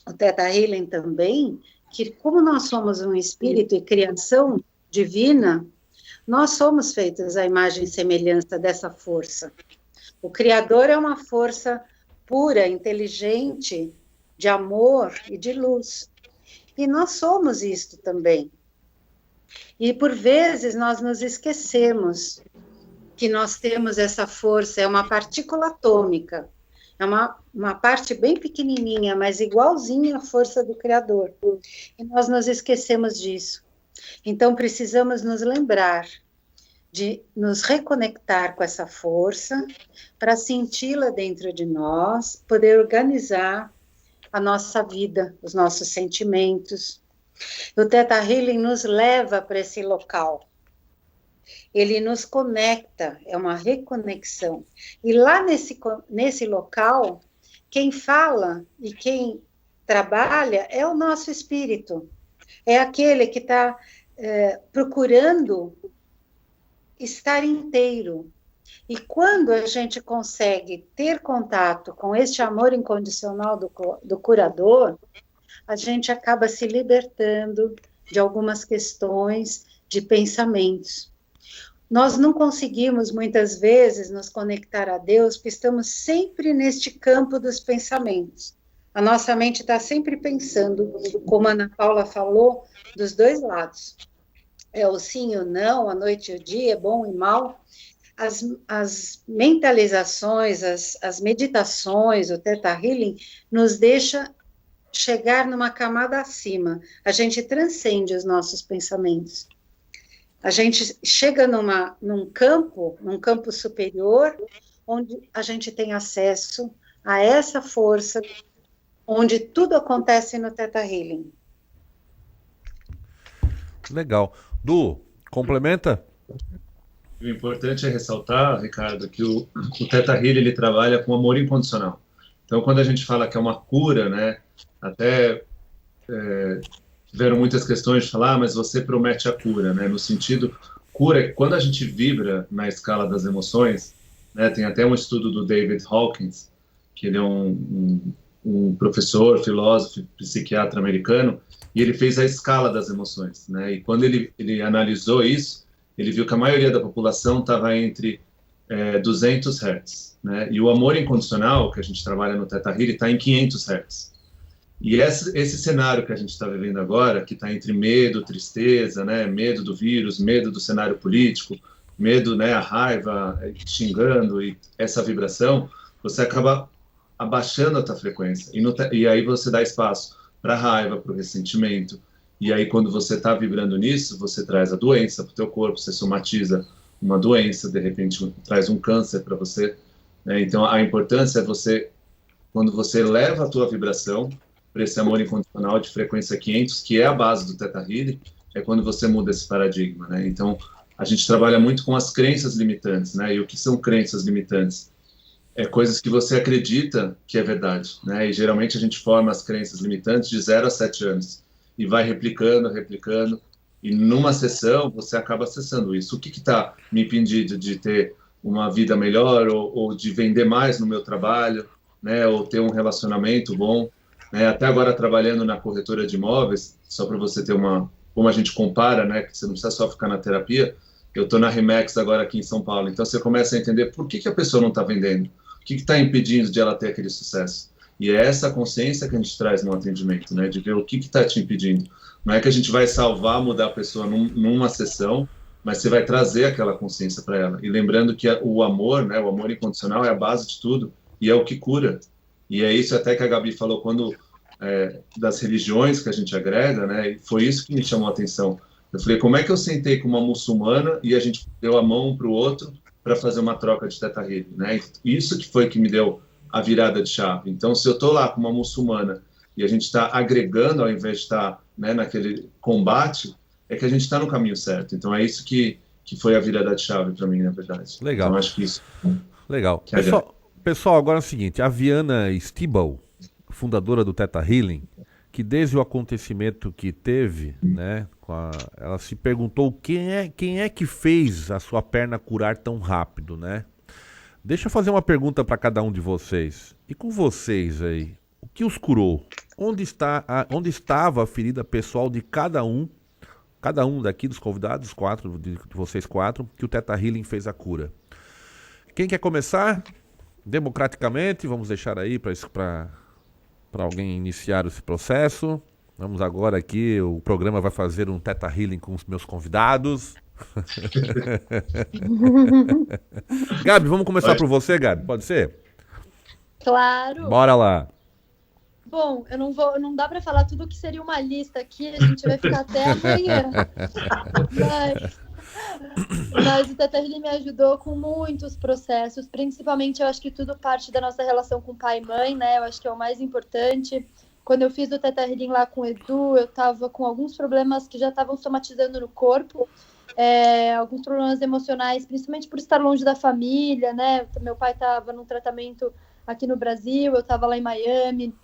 o Theta Healing também, que como nós somos um espírito e criação divina, nós somos feitos à imagem e semelhança dessa força. O Criador é uma força pura, inteligente, de amor e de luz. E nós somos isto também. E, por vezes, nós nos esquecemos que nós temos essa força, é uma partícula atômica, é uma parte bem pequenininha, mas igualzinha à força do Criador. E nós nos esquecemos disso. Então, precisamos nos lembrar de nos reconectar com essa força para senti-la dentro de nós, poder organizar a nossa vida, os nossos sentimentos. O Theta Healing nos leva para esse local. Ele nos conecta, é uma reconexão. E lá nesse local, quem fala e quem trabalha é o nosso espírito. É aquele que está procurando estar inteiro. E quando a gente consegue ter contato com este amor incondicional do curador, a gente acaba se libertando de algumas questões, de pensamentos. Nós não conseguimos, muitas vezes, nos conectar a Deus, porque estamos sempre neste campo dos pensamentos. A nossa mente está sempre pensando, como a Ana Paula falou, dos dois lados. É o sim e o não, a noite e o dia, bom e mal. As mentalizações, as meditações, o Theta Healing, nos deixa chegar numa camada acima. A gente transcende os nossos pensamentos. A gente chega num campo superior, onde a gente tem acesso a essa força, onde tudo acontece no Theta Healing. Legal. Du, complementa? O importante é ressaltar, Ricardo, que o Theta Healing ele trabalha com amor incondicional. Então, quando a gente fala que é uma cura, né, até tiveram muitas questões de falar, mas você promete a cura, né, no sentido, cura é quando a gente vibra na escala das emoções, né, tem até um estudo do David Hawkins, que ele é um professor, filósofo, psiquiatra americano, e ele fez a escala das emoções, né, e quando ele analisou isso, ele viu que a maioria da população estava entre 200 Hz, né? E o amor incondicional, que a gente trabalha no Theta Healing, está em 500 Hz. E esse cenário que a gente está vivendo agora, que está entre medo, tristeza, né? Medo do vírus, medo do cenário político, medo, né? A raiva, xingando, e essa vibração, você acaba abaixando a tua frequência. E aí você dá espaço para a raiva, para o ressentimento. E aí, quando você está vibrando nisso, você traz a doença para o teu corpo, você somatiza uma doença, de repente traz um câncer para você. Né? Então, a importância é você, quando você leva a tua vibração para esse amor incondicional de frequência 500, que é a base do Theta Healing, é quando você muda esse paradigma. Né? Então, a gente trabalha muito com as crenças limitantes. Né? E o que são crenças limitantes? É coisas que você acredita que é verdade. Né? E geralmente a gente forma as crenças limitantes de 0 a 7 anos. E vai replicando, e numa sessão você acaba acessando isso. O que está me impedindo de ter uma vida melhor, ou de vender mais no meu trabalho, né, ou ter um relacionamento bom, né, até agora trabalhando na corretora de imóveis, só para você ter como a gente compara, né, que você não precisa só ficar na terapia, eu estou na Remax agora aqui em São Paulo, então você começa a entender por que a pessoa não está vendendo, o que está impedindo de ela ter aquele sucesso. E é essa consciência que a gente traz no atendimento, né? De ver o que está te impedindo. Não é que a gente vai salvar, mudar a pessoa numa sessão, mas você vai trazer aquela consciência para ela. E lembrando que o amor, né? O amor incondicional é a base de tudo e é o que cura. E é isso até que a Gabi falou quando das religiões que a gente agrega, né? E foi isso que me chamou a atenção. Eu falei, como é que eu sentei com uma muçulmana e a gente deu a mão um para o outro para fazer uma troca de Theta Healing, né? Isso que foi que me deu a virada de chave. Então, se eu estou lá com uma muçulmana e a gente está agregando ao invés de estar, né, naquele combate, é que a gente está no caminho certo. Então, é isso que foi a virada de chave para mim, na verdade. Legal. Então, acho que isso... Legal. Pessoal, agora é o seguinte, a Viana Stibal, fundadora do Theta Healing, que desde o acontecimento que teve, né, ela se perguntou quem é que fez a sua perna curar tão rápido, né? Deixa eu fazer uma pergunta para cada um de vocês. E com vocês aí, o que os curou? Onde estava a ferida pessoal de cada um daqui dos convidados, de vocês quatro, que o Theta Healing fez a cura? Quem quer começar? Democraticamente, vamos deixar aí para alguém iniciar esse processo. Vamos agora aqui, o programa vai fazer um Theta Healing com os meus convidados. Gabi, vamos começar por você, Gabi, pode ser? Claro. Bora lá. Bom, não dá para falar tudo que seria uma lista aqui, a gente vai ficar até amanhã. Mas o Theta Healing me ajudou com muitos processos, principalmente eu acho que tudo parte da nossa relação com pai e mãe, né? Eu acho que é o mais importante. Quando eu fiz o Theta Healing lá com o Edu, eu estava com alguns problemas que já estavam somatizando no corpo, alguns problemas emocionais, principalmente por estar longe da família, né? Meu pai estava num tratamento aqui no Brasil, eu estava lá em Miami,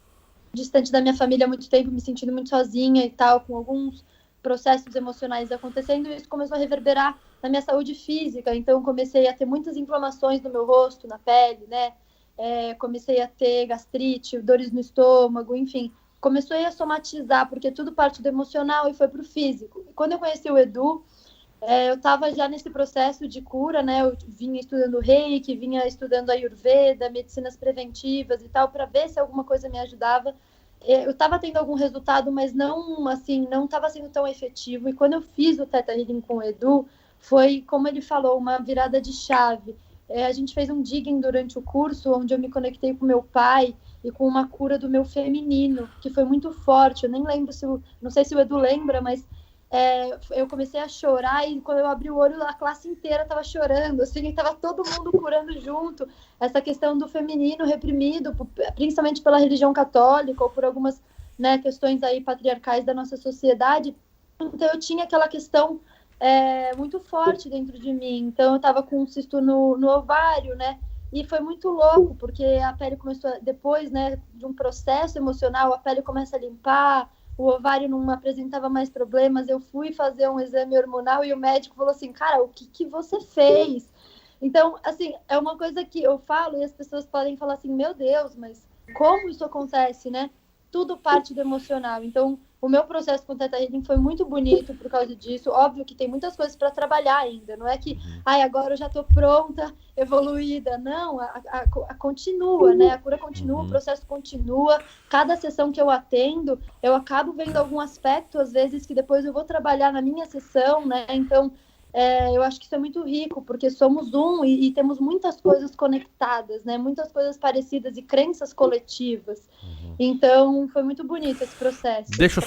distante da minha família há muito tempo, me sentindo muito sozinha e tal, com alguns processos emocionais acontecendo, e isso começou a reverberar na minha saúde física. Então, comecei a ter muitas inflamações no meu rosto, na pele, né? Comecei a ter gastrite, dores no estômago, enfim. Comecei a somatizar, porque tudo parte do emocional e foi para o físico. E quando eu conheci o Edu, eu estava já nesse processo de cura, né? Eu vinha estudando Reiki, vinha estudando Ayurveda, medicinas preventivas e tal, para ver se alguma coisa me ajudava. Eu estava tendo algum resultado, mas não estava sendo tão efetivo. E quando eu fiz o Theta Healing com o Edu, foi, como ele falou, uma virada de chave. A gente fez um digging durante o curso, onde eu me conectei com meu pai e com uma cura do meu feminino, que foi muito forte. Eu nem lembro não sei se o Edu lembra, mas eu comecei a chorar, e quando eu abri o olho, a classe inteira estava chorando, assim, estava todo mundo curando junto. Essa questão do feminino reprimido, principalmente pela religião católica ou por algumas, né, questões aí patriarcais da nossa sociedade. Então eu tinha aquela questão muito forte dentro de mim. Então eu estava com um cisto no ovário, né? E foi muito louco, porque a pele começou, depois, né, de um processo emocional, a pele começa a limpar, o ovário não apresentava mais problemas. Eu fui fazer um exame hormonal e o médico falou assim, cara, o que você fez? Então, assim, é uma coisa que eu falo e as pessoas podem falar assim, meu Deus, mas como isso acontece, né? Tudo parte do emocional. Então, o meu processo com o Theta Healing foi muito bonito por causa disso. Óbvio que tem muitas coisas para trabalhar ainda. Não é que, agora eu já estou pronta, evoluída. Não, a continua, né? A cura continua, o processo continua. Cada sessão que eu atendo, eu acabo vendo algum aspecto, às vezes, que depois eu vou trabalhar na minha sessão, né? Então, eu acho que isso é muito rico, porque somos e temos muitas coisas conectadas, né? Muitas coisas parecidas e crenças coletivas. Então, foi muito bonito esse processo. Deixa eu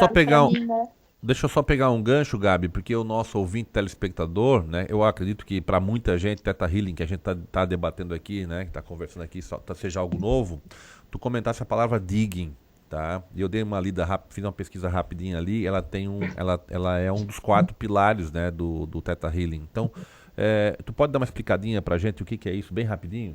só pegar um gancho, Gabi, porque o nosso ouvinte telespectador, né? Eu acredito que para muita gente, Theta Healing, que a gente tá debatendo aqui, né? Que tá conversando aqui, seja algo novo, tu comentasse a palavra digging. Tá? E eu dei uma lida rápida, fiz uma pesquisa rapidinha ali. Ela é um dos 4 pilares, né, do Theta Healing. Então, tu pode dar uma explicadinha pra gente o que é isso, bem rapidinho?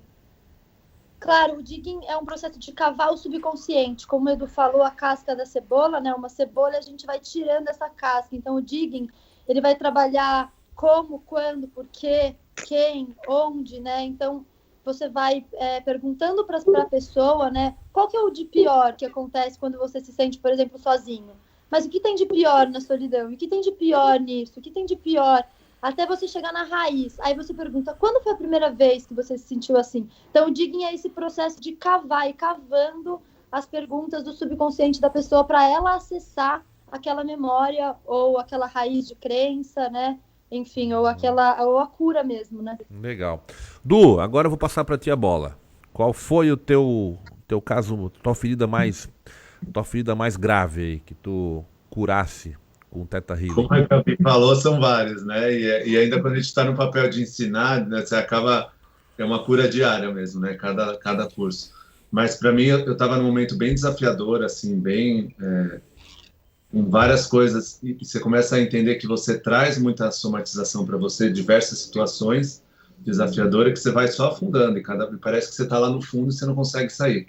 Claro, o digging é um processo de cavar o subconsciente. Como o Edu falou, a casca da cebola, né? Uma cebola, a gente vai tirando essa casca. Então, o digging, ele vai trabalhar como, quando, por quê, quem, onde, né? Então, você vai perguntando para a pessoa, né? Qual que é o de pior que acontece quando você se sente, por exemplo, sozinho? Mas o que tem de pior na solidão? E o que tem de pior nisso? O que tem de pior? Até você chegar na raiz. Aí você pergunta, quando foi a primeira vez que você se sentiu assim? Então, o digging é esse processo de cavar e cavando as perguntas do subconsciente da pessoa para ela acessar aquela memória ou aquela raiz de crença, né? Enfim, ou a cura mesmo, né? Legal. Du, agora eu vou passar para ti a bola. Qual foi o teu caso, tua ferida mais grave aí, que tu curasse com o Theta Healing? Como a Gabi falou, são vários, né? E ainda quando a gente está no papel de ensinar, né, você acaba... É uma cura diária mesmo, né? Cada curso. Mas para mim, eu estava num momento bem desafiador, assim, bem... com várias coisas, e você começa a entender que você traz muita somatização para você, diversas situações desafiadoras, que você vai só afundando, e parece que você está lá no fundo e você não consegue sair.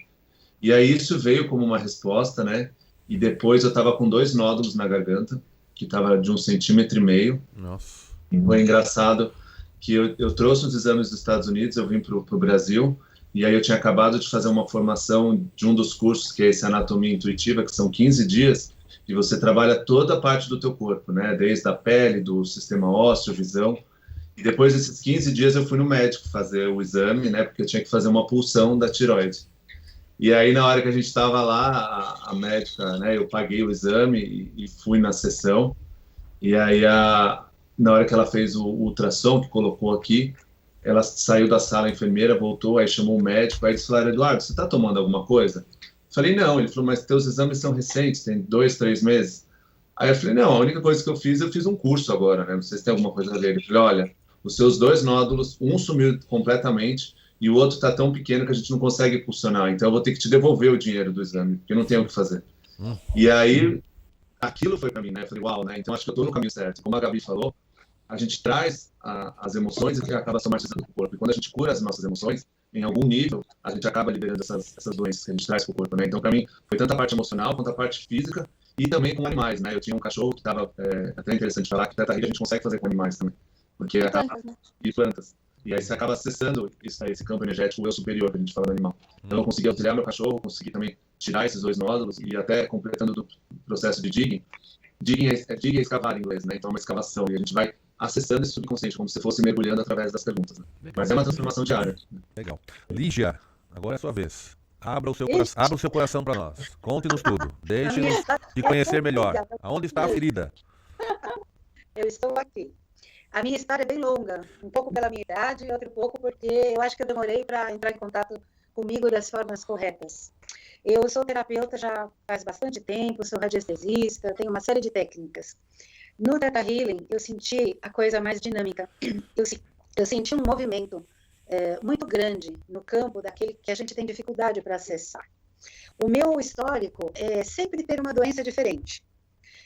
E aí isso veio como uma resposta, né? E depois eu estava com 2 nódulos na garganta, que estava de 1,5 centímetros. Nossa. E foi engraçado que eu trouxe os exames dos Estados Unidos, eu vim para o Brasil, e aí eu tinha acabado de fazer uma formação de um dos cursos, que é esse Anatomia Intuitiva, que são 15 dias, e você trabalha toda a parte do teu corpo, né? Desde a pele, do sistema ósseo, visão. E depois desses 15 dias eu fui no médico fazer o exame, né? Porque eu tinha que fazer uma punção da tireoide. E aí, na hora que a gente estava lá, a médica, né, eu paguei o exame e fui na sessão. E aí, na hora que ela fez o ultrassom, que colocou aqui, ela saiu da sala, a enfermeira voltou, aí chamou o médico, aí eles falaram, Eduardo, você está tomando alguma coisa? Eu falei, não. Ele falou, mas teus exames são recentes, tem 2, 3 meses. Aí eu falei, não, a única coisa que eu fiz um curso agora, né? Não sei se tem alguma coisa a ver. Ele falou, olha, os seus 2 nódulos, um sumiu completamente e o outro está tão pequeno que a gente não consegue funcionar. Então eu vou ter que te devolver o dinheiro do exame, porque eu não tenho o que fazer. E aí, aquilo foi para mim, né? Eu falei, uau, né? Então acho que eu estou no caminho certo. Como a Gabi falou, a gente traz as emoções e que acaba somatizando o corpo. E quando a gente cura as nossas emoções, em algum nível, a gente acaba liberando essas doenças que a gente traz para o corpo, né? Então, para mim, foi tanto a parte emocional quanto a parte física e também com animais, né? Eu tinha um cachorro que estava, até interessante falar, que Teta Healing a gente consegue fazer com animais também. Porque acaba... E plantas. E aí você acaba acessando esse campo energético, o eu superior, que a gente fala do animal. Então, eu consegui auxiliar meu cachorro, consegui também tirar esses 2 nódulos e até completando do processo de digging. Digging é escavar em inglês, né? Então, é uma escavação. E a gente vai acessando esse subconsciente, como se fosse mergulhando através das perguntas. Né? Mas é uma transformação diária. Legal. Lígia, agora é a sua vez. Abra o seu coração para nós. Conte-nos tudo. Deixe-nos te conhecer melhor. Aonde está a ferida? Eu estou aqui. A minha história é bem longa, um pouco pela minha idade e outro pouco porque eu acho que eu demorei para entrar em contato comigo das formas corretas. Eu sou terapeuta já faz bastante tempo, sou radiestesista, tenho uma série de técnicas. No Theta Healing, eu senti a coisa mais dinâmica. Eu senti um movimento muito grande no campo daquele que a gente tem dificuldade para acessar. O meu histórico é sempre ter uma doença diferente.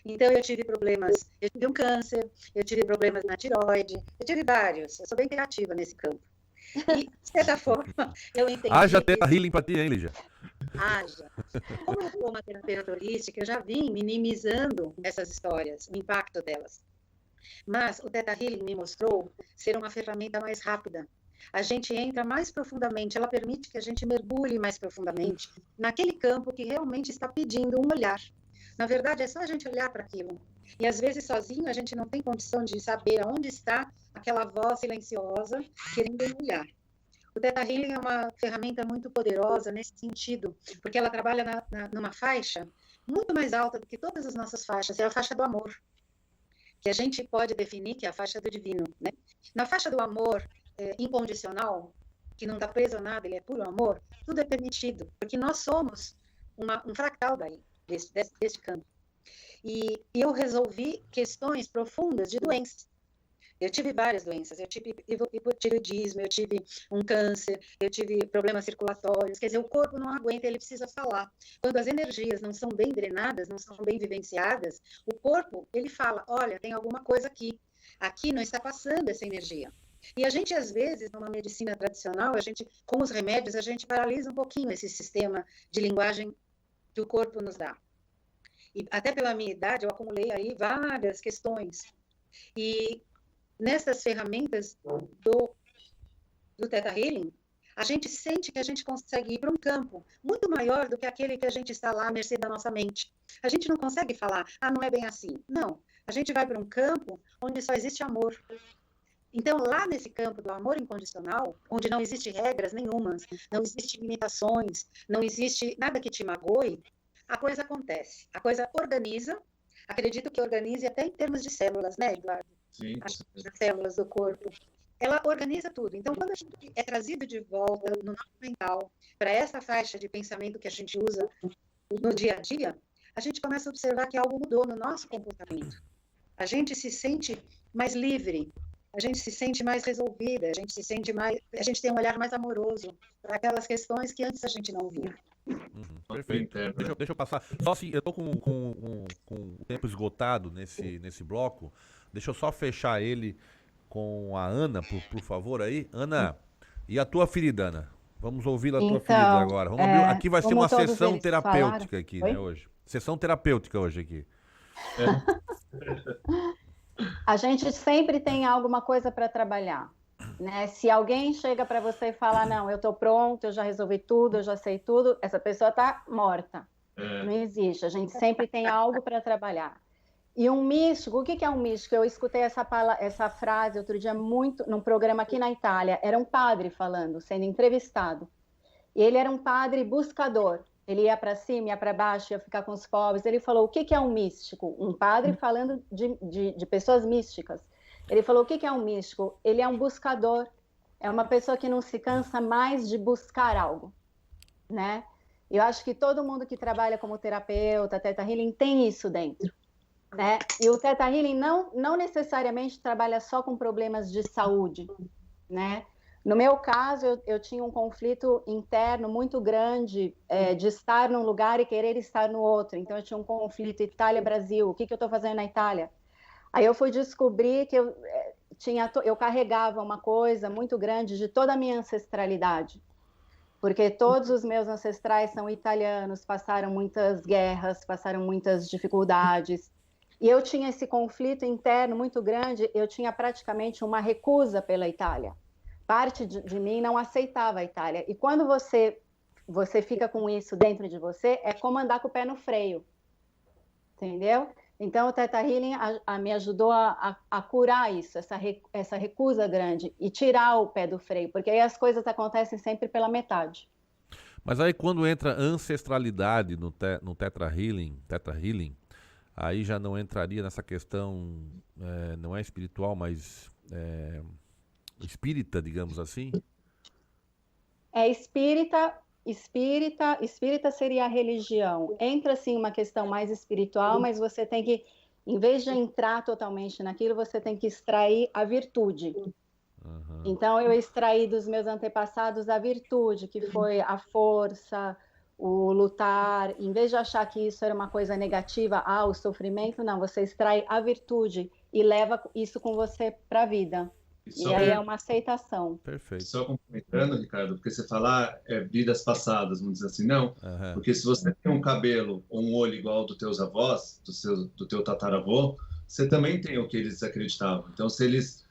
Então, eu tive problemas, eu tive um câncer, eu tive problemas na tireoide, eu tive vários, eu sou bem criativa nesse campo. E, de certa forma, eu entendi... Haja Theta Healing para ti, hein, Lígia? Haja. Como eu sou uma terapeuta holística, eu já vim minimizando essas histórias, o impacto delas. Mas o Theta Healing me mostrou ser uma ferramenta mais rápida. A gente entra mais profundamente, ela permite que a gente mergulhe mais profundamente naquele campo que realmente está pedindo um olhar. Na verdade, é só a gente olhar para aquilo. E, às vezes, sozinho, a gente não tem condição de saber aonde está aquela voz silenciosa querendo olhar. O Theta Healing é uma ferramenta muito poderosa nesse sentido, porque ela trabalha numa faixa muito mais alta do que todas as nossas faixas, é a faixa do amor, que a gente pode definir que é a faixa do divino, né? Na faixa do amor incondicional, que não está preso a nada, ele é puro amor, tudo é permitido, porque nós somos um fractal daí. Deste campo. E eu resolvi questões profundas de doenças. Eu tive várias doenças, eu tive hipotireoidismo, eu tive um câncer, eu tive problemas circulatórios, quer dizer, o corpo não aguenta, ele precisa falar. Quando as energias não são bem drenadas, não são bem vivenciadas, o corpo, ele fala, olha, tem alguma coisa aqui não está passando essa energia. E a gente, às vezes, numa medicina tradicional, com os remédios, a gente paralisa um pouquinho esse sistema de linguagem que o corpo nos dá. E até pela minha idade, eu acumulei aí várias questões. E nessas ferramentas do Theta Healing, a gente sente que a gente consegue ir para um campo muito maior do que aquele que a gente está lá à mercê da nossa mente. A gente não consegue falar, não é bem assim. Não, a gente vai para um campo onde só existe amor. Então, lá nesse campo do amor incondicional, onde não existe regras nenhumas, não existe limitações, não existe nada que te magoe, a coisa acontece. A coisa organiza, acredito que organize até em termos de células, né, Eduardo? Sim. As células do corpo. Ela organiza tudo. Então, quando a gente é trazido de volta no nosso mental para essa faixa de pensamento que a gente usa no dia a dia, a gente começa a observar que algo mudou no nosso comportamento. A gente se sente mais livre, a gente se sente mais resolvida, a gente tem um olhar mais amoroso para aquelas questões que antes a gente não via. Perfeito. Deixa eu passar. Só assim, eu tô com o tempo esgotado nesse bloco. Deixa eu só fechar ele com a Ana, por favor, aí. Ana, e a tua ferida, Ana? Vamos ouvir a tua ferida agora. Vamos abrir. Aqui vai ser uma sessão terapêutica aqui, né, hoje. Sessão terapêutica hoje aqui. A gente sempre tem alguma coisa para trabalhar, né? Se alguém chega para você e fala, não, eu estou pronto, eu já resolvi tudo, eu já sei tudo, essa pessoa está morta. Não existe. A gente sempre tem algo para trabalhar. E um místico, o que é um místico? Eu escutei essa frase outro dia num programa aqui na Itália. Era um padre falando, sendo entrevistado. E ele era um padre buscador. Ele ia para cima, ia para baixo, ia ficar com os pobres. Ele falou, o que é um místico? Um padre falando de pessoas místicas. Ele falou, o que é um místico? Ele é um buscador. É uma pessoa que não se cansa mais de buscar algo, né? Eu acho que todo mundo que trabalha como terapeuta, Theta Healing, tem isso dentro, né? E o Theta Healing não necessariamente trabalha só com problemas de saúde, né? No meu caso, eu tinha um conflito interno muito grande de estar num lugar e querer estar no outro. Então, eu tinha um conflito Itália-Brasil. O que eu estou fazendo na Itália? Aí eu fui descobrir que eu carregava uma coisa muito grande de toda a minha ancestralidade. Porque todos os meus ancestrais são italianos, passaram muitas guerras, passaram muitas dificuldades. E eu tinha esse conflito interno muito grande, eu tinha praticamente uma recusa pela Itália. Parte de mim não aceitava a Itália. E quando você fica com isso dentro de você, é como andar com o pé no freio. Entendeu? Então, o Theta Healing me ajudou a curar isso, essa recusa grande, e tirar o pé do freio, porque aí as coisas acontecem sempre pela metade. Mas aí quando entra ancestralidade no Theta Healing, aí já não entraria nessa questão, não é espiritual, mas espírita, digamos assim? Espírita seria a religião. Entra, sim, uma questão mais espiritual, mas você tem que, em vez de entrar totalmente naquilo, você tem que extrair a virtude. Uhum. Então, eu extraí dos meus antepassados a virtude, que foi a força, o lutar. Em vez de achar que isso era uma coisa negativa, o sofrimento, não, você extrai a virtude e leva isso com você para a vida. E aí é uma aceitação. Perfeito. Só complementando, Ricardo, porque você falar vidas passadas, vamos dizer assim, não. Uhum. Porque se você tem um cabelo ou um olho igual dos teus avós, do teu tataravô, você também tem o que eles acreditavam. Então, se eles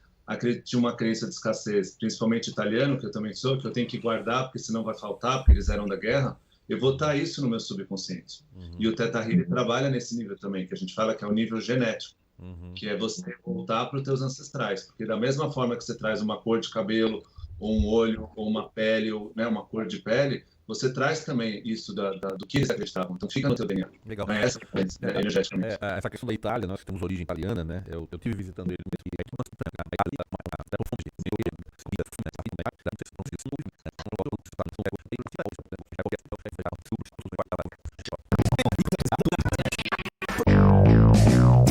tinham uma crença de escassez, principalmente italiano, que eu também sou, que eu tenho que guardar, porque senão vai faltar, porque eles eram da guerra, eu vou botar isso no meu subconsciente. Uhum. E o Theta Healing trabalha nesse nível também, que a gente fala que é o nível genético. Uhum. Que é você voltar para os teus ancestrais, porque da mesma forma que você traz uma cor de cabelo, ou um olho, ou uma pele, ou uma cor de pele, você traz também isso do que eles acreditavam. Então fica no teu DNA. Legal. Não é essa energeticamente. Essa questão da Itália, nós temos origem italiana, né? Eu tive visitando ele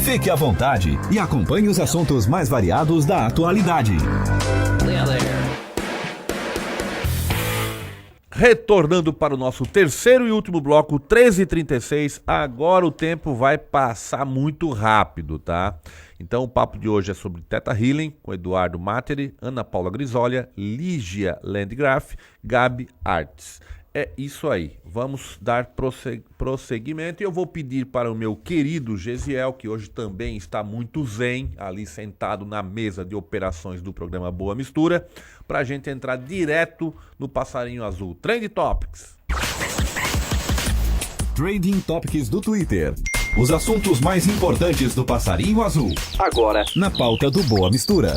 Fique à vontade e acompanhe os assuntos mais variados da atualidade. Retornando para o nosso terceiro e último bloco, 13h36, agora o tempo vai passar muito rápido, tá? Então o papo de hoje é sobre Theta Healing, com Eduardo Materi, Ana Paula Grisolha, Lígia Landgraf, Gabi Artes. É isso aí, vamos dar prosseguimento e eu vou pedir para o meu querido Gesiel, que hoje também está muito zen, ali sentado na mesa de operações do programa Boa Mistura, para a gente entrar direto no Passarinho Azul. Trend Topics. Trending Topics do Twitter. Os assuntos mais importantes do Passarinho Azul. Agora, na pauta do Boa Mistura.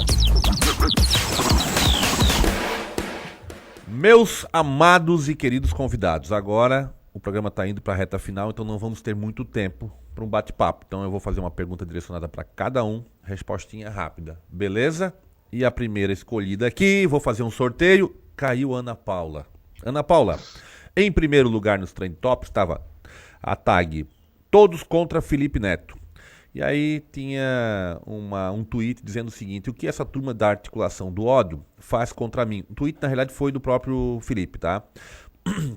Meus amados e queridos convidados, agora o programa está indo para a reta final, então não vamos ter muito tempo para um bate-papo. Então eu vou fazer uma pergunta direcionada para cada um, respostinha rápida, beleza? E a primeira escolhida aqui, vou fazer um sorteio, caiu Ana Paula. Ana Paula, em primeiro lugar nos Trend Tops estava a tag Todos contra Felipe Neto. E aí tinha um tweet dizendo o seguinte: o que essa turma da articulação do ódio faz contra mim? O tweet, na realidade, foi do próprio Felipe, tá?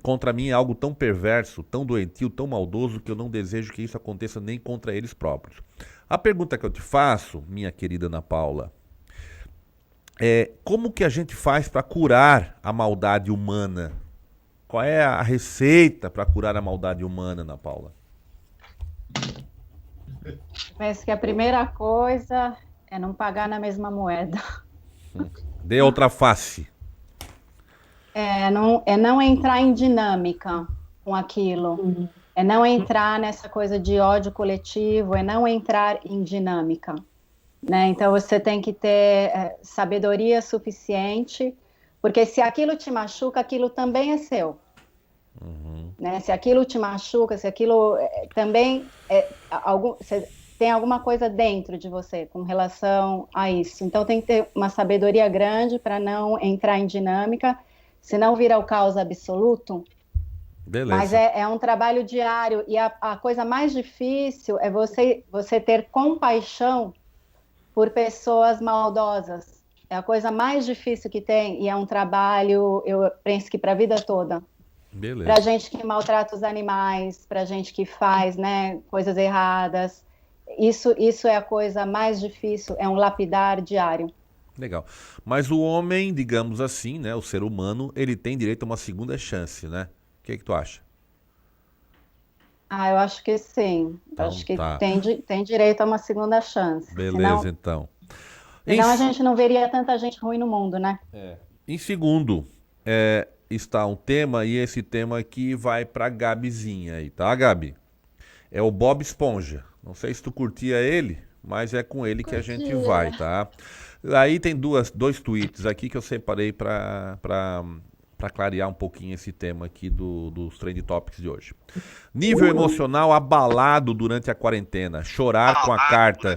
Contra mim é algo tão perverso, tão doentio, tão maldoso, que eu não desejo que isso aconteça nem contra eles próprios. A pergunta que eu te faço, minha querida Ana Paula, é como que a gente faz para curar a maldade humana? Qual é a receita para curar a maldade humana, Ana Paula? Penso que a primeira coisa é não pagar na mesma moeda. Dê outra face. É não entrar em dinâmica com aquilo. É não entrar nessa coisa de ódio coletivo, é não entrar em dinâmica. Né? Então você tem que ter sabedoria suficiente, porque se aquilo te machuca, aquilo também é seu. Né? Se aquilo te machuca, se aquilo também tem alguma coisa dentro de você com relação a isso. Então tem que ter uma sabedoria grande para não entrar em dinâmica, senão vira o caos absoluto. Beleza. Mas é um trabalho diário, e a coisa mais difícil é você ter compaixão por pessoas maldosas. É a coisa mais difícil que tem, e é um trabalho, eu penso que para a vida toda. Beleza. Para gente que maltrata os animais, para gente que faz, né, coisas erradas. Isso é a coisa mais difícil, é um lapidar diário. Legal. Mas o homem, digamos assim, né, o ser humano, ele tem direito a uma segunda chance, né? O que tu acha? Eu acho que sim. Então, acho que tá. tem direito a uma segunda chance. Beleza, então. Senão a gente não veria tanta gente ruim no mundo, né? Em segundo, está um tema, e esse tema aqui vai pra Gabizinha aí, tá, Gabi? É o Bob Esponja. Não sei se tu curtia ele, mas é com ele que a gente vai, tá? Aí tem dois tweets aqui que eu separei pra clarear um pouquinho esse tema aqui dos Trend Topics de hoje. Nível emocional abalado durante a quarentena. Chorar com a carta.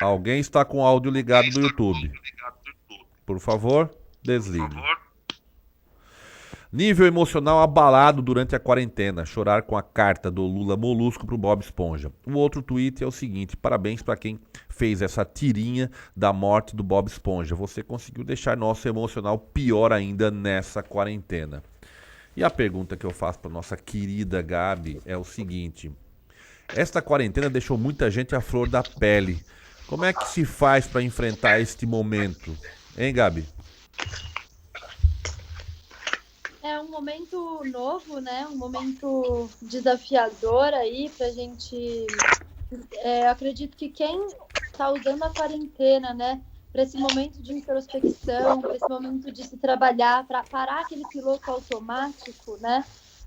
Alguém está com o áudio ligado do YouTube. Por favor, desligue. Nível emocional abalado durante a quarentena. Chorar com a carta do Lula Molusco pro Bob Esponja. O outro tweet é o seguinte: parabéns para quem fez essa tirinha da morte do Bob Esponja. Você conseguiu deixar nosso emocional pior ainda nessa quarentena. E a pergunta que eu faço para nossa querida Gabi é o seguinte: esta quarentena deixou muita gente à flor da pele. Como é que se faz para enfrentar este momento? Hein, Gabi? É um momento novo, né? Um momento desafiador aí pra gente. Acredito que quem está usando a quarentena, né, para esse momento de introspecção, para esse momento de se trabalhar, para parar aquele piloto automático, né?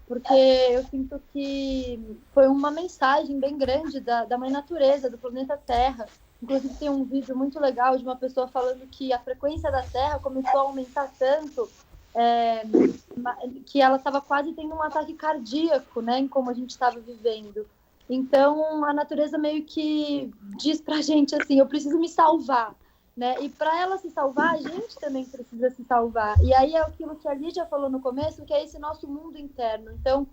Porque eu sinto que foi uma mensagem bem grande da Mãe Natureza, do planeta Terra. Inclusive tem um vídeo muito legal de uma pessoa falando que a frequência da Terra começou a aumentar tanto que ela estava quase tendo um ataque cardíaco, né, em como a gente estava vivendo. Então, a natureza meio que diz pra gente assim, eu preciso me salvar, né? E para ela se salvar, a gente também precisa se salvar. E aí é aquilo que a Lídia falou no começo, que é esse nosso mundo interno. Então,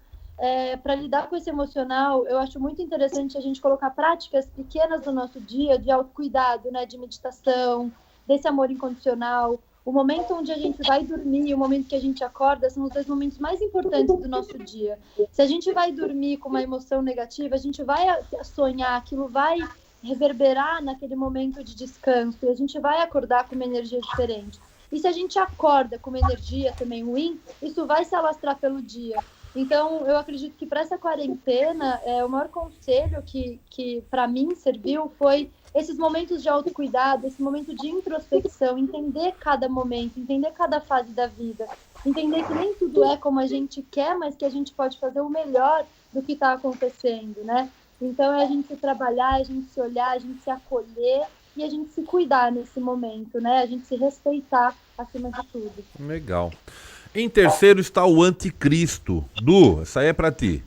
para lidar com esse emocional, eu acho muito interessante a gente colocar práticas pequenas no nosso dia de autocuidado, né? De meditação, desse amor incondicional. O momento onde a gente vai dormir e o momento que a gente acorda são os dois momentos mais importantes do nosso dia. Se a gente vai dormir com uma emoção negativa, a gente vai sonhar, aquilo vai reverberar naquele momento de descanso e a gente vai acordar com uma energia diferente. E se a gente acorda com uma energia também ruim, isso vai se alastrar pelo dia. Então, eu acredito que para essa quarentena, o maior conselho que para mim serviu foi esses momentos de autocuidado, esse momento de introspecção, entender cada momento, entender cada fase da vida, entender que nem tudo é como a gente quer, mas que a gente pode fazer o melhor do que está acontecendo, né? Então é a gente se trabalhar, a gente se olhar, a gente se acolher e a gente se cuidar nesse momento, né? A gente se respeitar acima de tudo. Legal. Em terceiro está o anticristo. Du, essa aí é pra ti.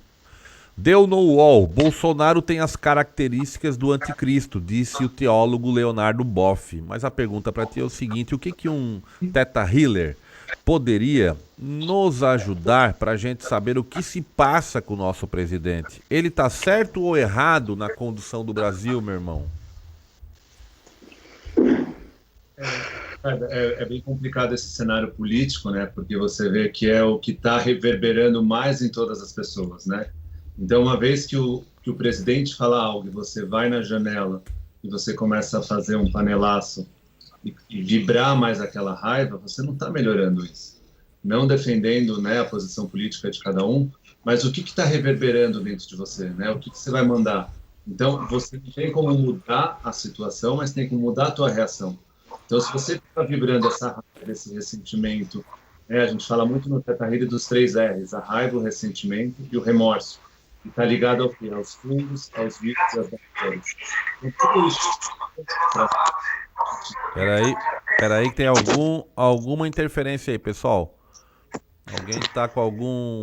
Deu no UOL, Bolsonaro tem as características do anticristo, disse o teólogo Leonardo Boff. Mas a pergunta para ti é o seguinte: o que um Theta Healer poderia nos ajudar para a gente saber o que se passa com o nosso presidente? Ele tá certo ou errado na condução do Brasil, meu irmão? É bem complicado esse cenário político, né? Porque você vê que é o que está reverberando mais em todas as pessoas, né? Então, uma vez que o presidente fala algo e você vai na janela e você começa a fazer um panelaço e vibrar mais aquela raiva, você não está melhorando isso. Não defendendo, né, a posição política de cada um, mas o que está reverberando dentro de você, né? O que você vai mandar? Então, você não tem como mudar a situação, mas tem como mudar a tua reação. Então, se você está vibrando essa raiva, esse ressentimento, né, a gente fala muito no Theta Healing dos 3 R's, a raiva, o ressentimento e o remorso. E está ligado ao quê? Aos fungos, aos vírus e às bactérias. Então, tudo isso... Peraí que tem alguma interferência aí, pessoal. Alguém tá com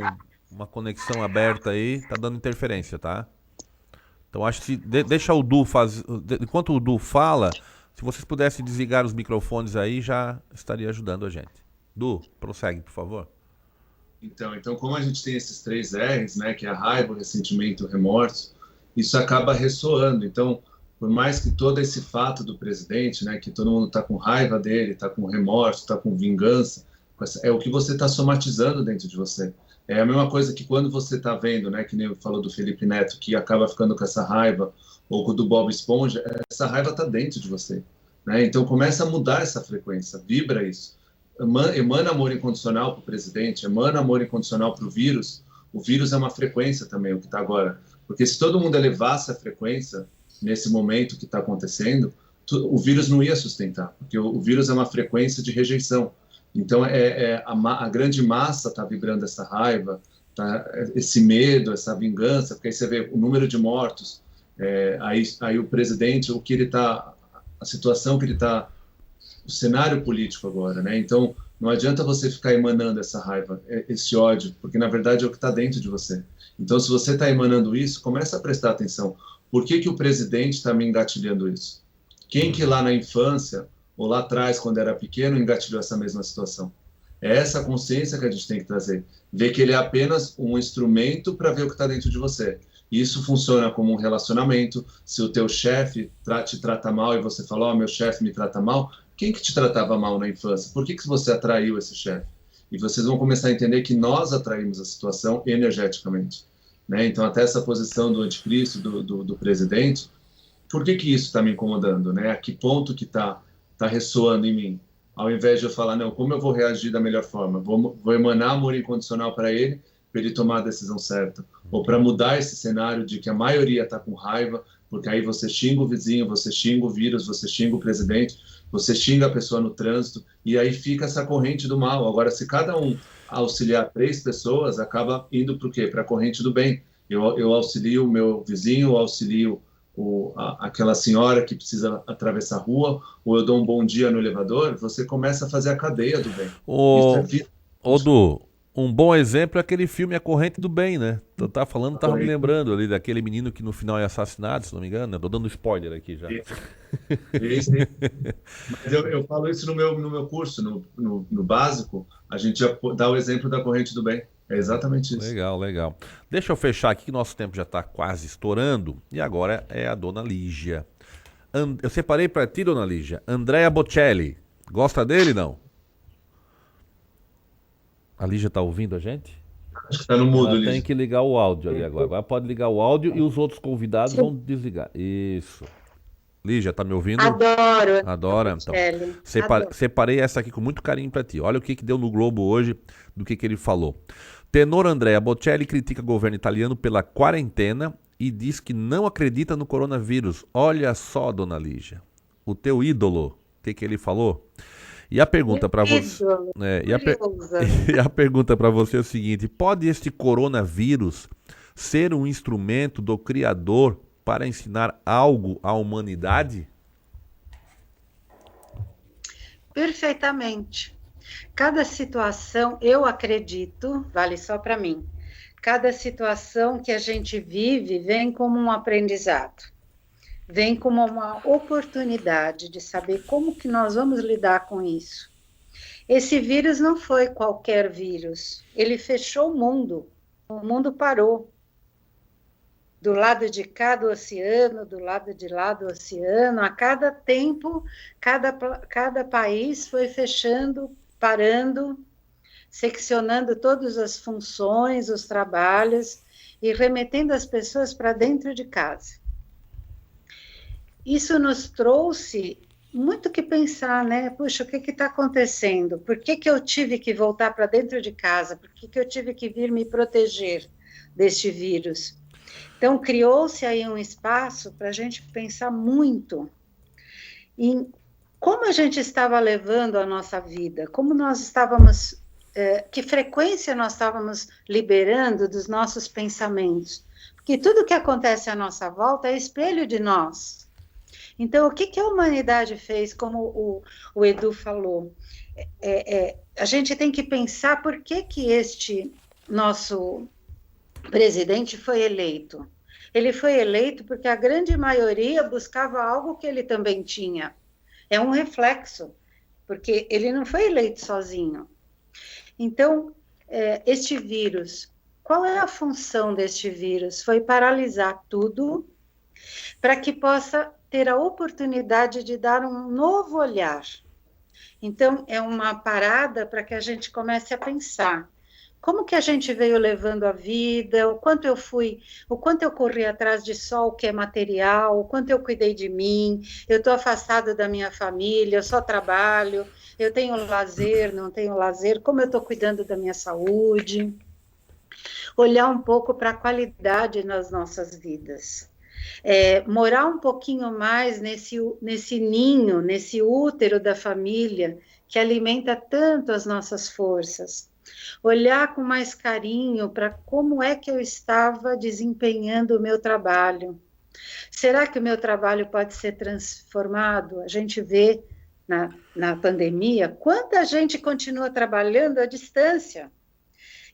uma conexão aberta aí, tá dando interferência, tá? Então acho que deixa o Du fazer. Enquanto o Du fala, se vocês pudessem desligar os microfones aí, já estaria ajudando a gente. Du, prossegue, por favor. Então, como a gente tem esses 3 R's, né, que é a raiva, o ressentimento, o remorso, isso acaba ressoando. Então, por mais que todo esse fato do presidente, né, que todo mundo está com raiva dele, está com remorso, está com vingança, é o que você está somatizando dentro de você. É a mesma coisa que quando você está vendo, né, que nem falou do Felipe Neto, que acaba ficando com essa raiva, ou do Bob Esponja, essa raiva está dentro de você. Né? Então, começa a mudar essa frequência, vibra isso. Emana amor incondicional para o presidente, emana amor incondicional para o vírus é uma frequência também, o que está agora. Porque se todo mundo elevasse a frequência nesse momento que está acontecendo, o vírus não ia sustentar, porque o vírus é uma frequência de rejeição. Então, a grande massa está vibrando essa raiva, tá, esse medo, essa vingança, porque aí você vê o número de mortos, aí o presidente, o que ele está, a situação que ele está, o cenário político agora, né? Então, não adianta você ficar emanando essa raiva, esse ódio, porque na verdade é o que está dentro de você. Então, se você está emanando isso, começa a prestar atenção. Por que o presidente está me engatilhando isso? Quem que lá na infância, ou lá atrás, quando era pequeno, engatilhou essa mesma situação? É essa consciência que a gente tem que trazer. Ver que ele é apenas um instrumento para ver o que está dentro de você. Isso funciona como um relacionamento. Se o teu chefe te trata mal e você fala, meu chefe me trata mal, quem que te tratava mal na infância? Por que você atraiu esse chefe? E vocês vão começar a entender que nós atraímos a situação energeticamente. Né? Então, até essa posição do anticristo, do presidente, por que isso está me incomodando? Né? A que ponto que está ressoando em mim? Ao invés de eu falar, não, como eu vou reagir da melhor forma? Vou emanar amor incondicional para ele tomar a decisão certa. Ou para mudar esse cenário de que a maioria está com raiva, porque aí você xinga o vizinho, você xinga o vírus, você xinga o presidente, você xinga a pessoa no trânsito, e aí fica essa corrente do mal. Agora, se cada um auxiliar 3 pessoas, acaba indo para o quê? Para a corrente do bem. Eu auxilio o meu vizinho, eu auxilio aquela senhora que precisa atravessar a rua, ou eu dou um bom dia no elevador, você começa a fazer a cadeia do bem. Du, um bom exemplo é aquele filme A Corrente do Bem, né? Tu tá falando, tava me lembrando ali daquele menino que no final é assassinado, se não me engano. Eu tô dando spoiler aqui já. Isso. Mas eu falo isso no meu curso, no básico, a gente já dá o exemplo da corrente do bem. É exatamente isso. Legal. Deixa eu fechar aqui que nosso tempo já está quase estourando. E agora é a dona Lígia. Eu separei para ti, dona Lígia, Andrea Bocelli. Gosta dele, não? A Lígia tá ouvindo a gente? Acho que tá no mudo, Lígia. Tem que ligar o áudio ali agora. Agora pode ligar o áudio e os outros convidados vão desligar. Isso. Lígia, tá me ouvindo? Adoro. Adora? Então, separei essa aqui com muito carinho para ti. Olha o que deu no Globo hoje, do que ele falou. Tenor Andrea Bocelli critica o governo italiano pela quarentena e diz que não acredita no coronavírus. Olha só, dona Lígia, o teu ídolo, o que ele falou? E a pergunta para você, e a pergunta para você é o seguinte: pode este coronavírus ser um instrumento do Criador para ensinar algo à humanidade? Perfeitamente. Cada situação, eu acredito, vale só para mim, cada situação que a gente vive vem como um aprendizado, vem como uma oportunidade de saber como que nós vamos lidar com isso. Esse vírus não foi qualquer vírus, ele fechou o mundo parou. Do lado de cá do oceano, do lado de lá do oceano, a cada tempo, cada país foi fechando, parando, seccionando todas as funções, os trabalhos e remetendo as pessoas para dentro de casa. Isso nos trouxe muito que pensar, né? Puxa, o que está acontecendo? Por que eu tive que voltar para dentro de casa? Por que eu tive que vir me proteger deste vírus? Então, criou-se aí um espaço para a gente pensar muito em como a gente estava levando a nossa vida, como nós estávamos, que frequência nós estávamos liberando dos nossos pensamentos. Porque tudo que acontece à nossa volta é espelho de nós. Então, o que a humanidade fez, como o Edu falou? a gente tem que pensar por que este nosso presidente foi eleito. Ele foi eleito porque a grande maioria buscava algo que ele também tinha. É um reflexo, porque ele não foi eleito sozinho. Então, este vírus, qual é a função deste vírus? Foi paralisar tudo para que possa ter a oportunidade de dar um novo olhar. Então, é uma parada para que a gente comece a pensar. Como que a gente veio levando a vida, o quanto eu corri atrás de só o que é material, o quanto eu cuidei de mim, eu estou afastada da minha família, eu só trabalho, eu tenho lazer, não tenho lazer, como eu estou cuidando da minha saúde. Olhar um pouco para a qualidade nas nossas vidas. Morar um pouquinho mais nesse ninho, nesse útero da família, que alimenta tanto as nossas forças. Olhar com mais carinho para como é que eu estava desempenhando o meu trabalho. Será que o meu trabalho pode ser transformado? A gente vê na pandemia quanta gente continua trabalhando à distância.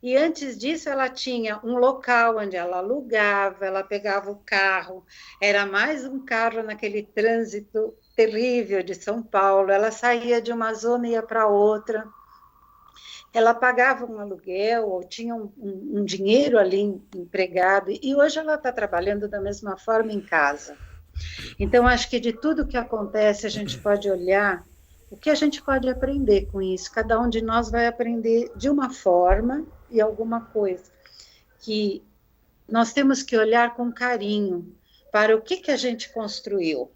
E antes disso ela tinha um local onde ela alugava, ela pegava o carro, era mais um carro naquele trânsito terrível de São Paulo, ela saía de uma zona e ia para outra. Ela pagava um aluguel, ou tinha um dinheiro ali empregado, e hoje ela está trabalhando da mesma forma em casa. Então, acho que de tudo que acontece, a gente pode olhar o que a gente pode aprender com isso. Cada um de nós vai aprender de uma forma e alguma coisa. Que nós temos que olhar com carinho para o que a gente construiu.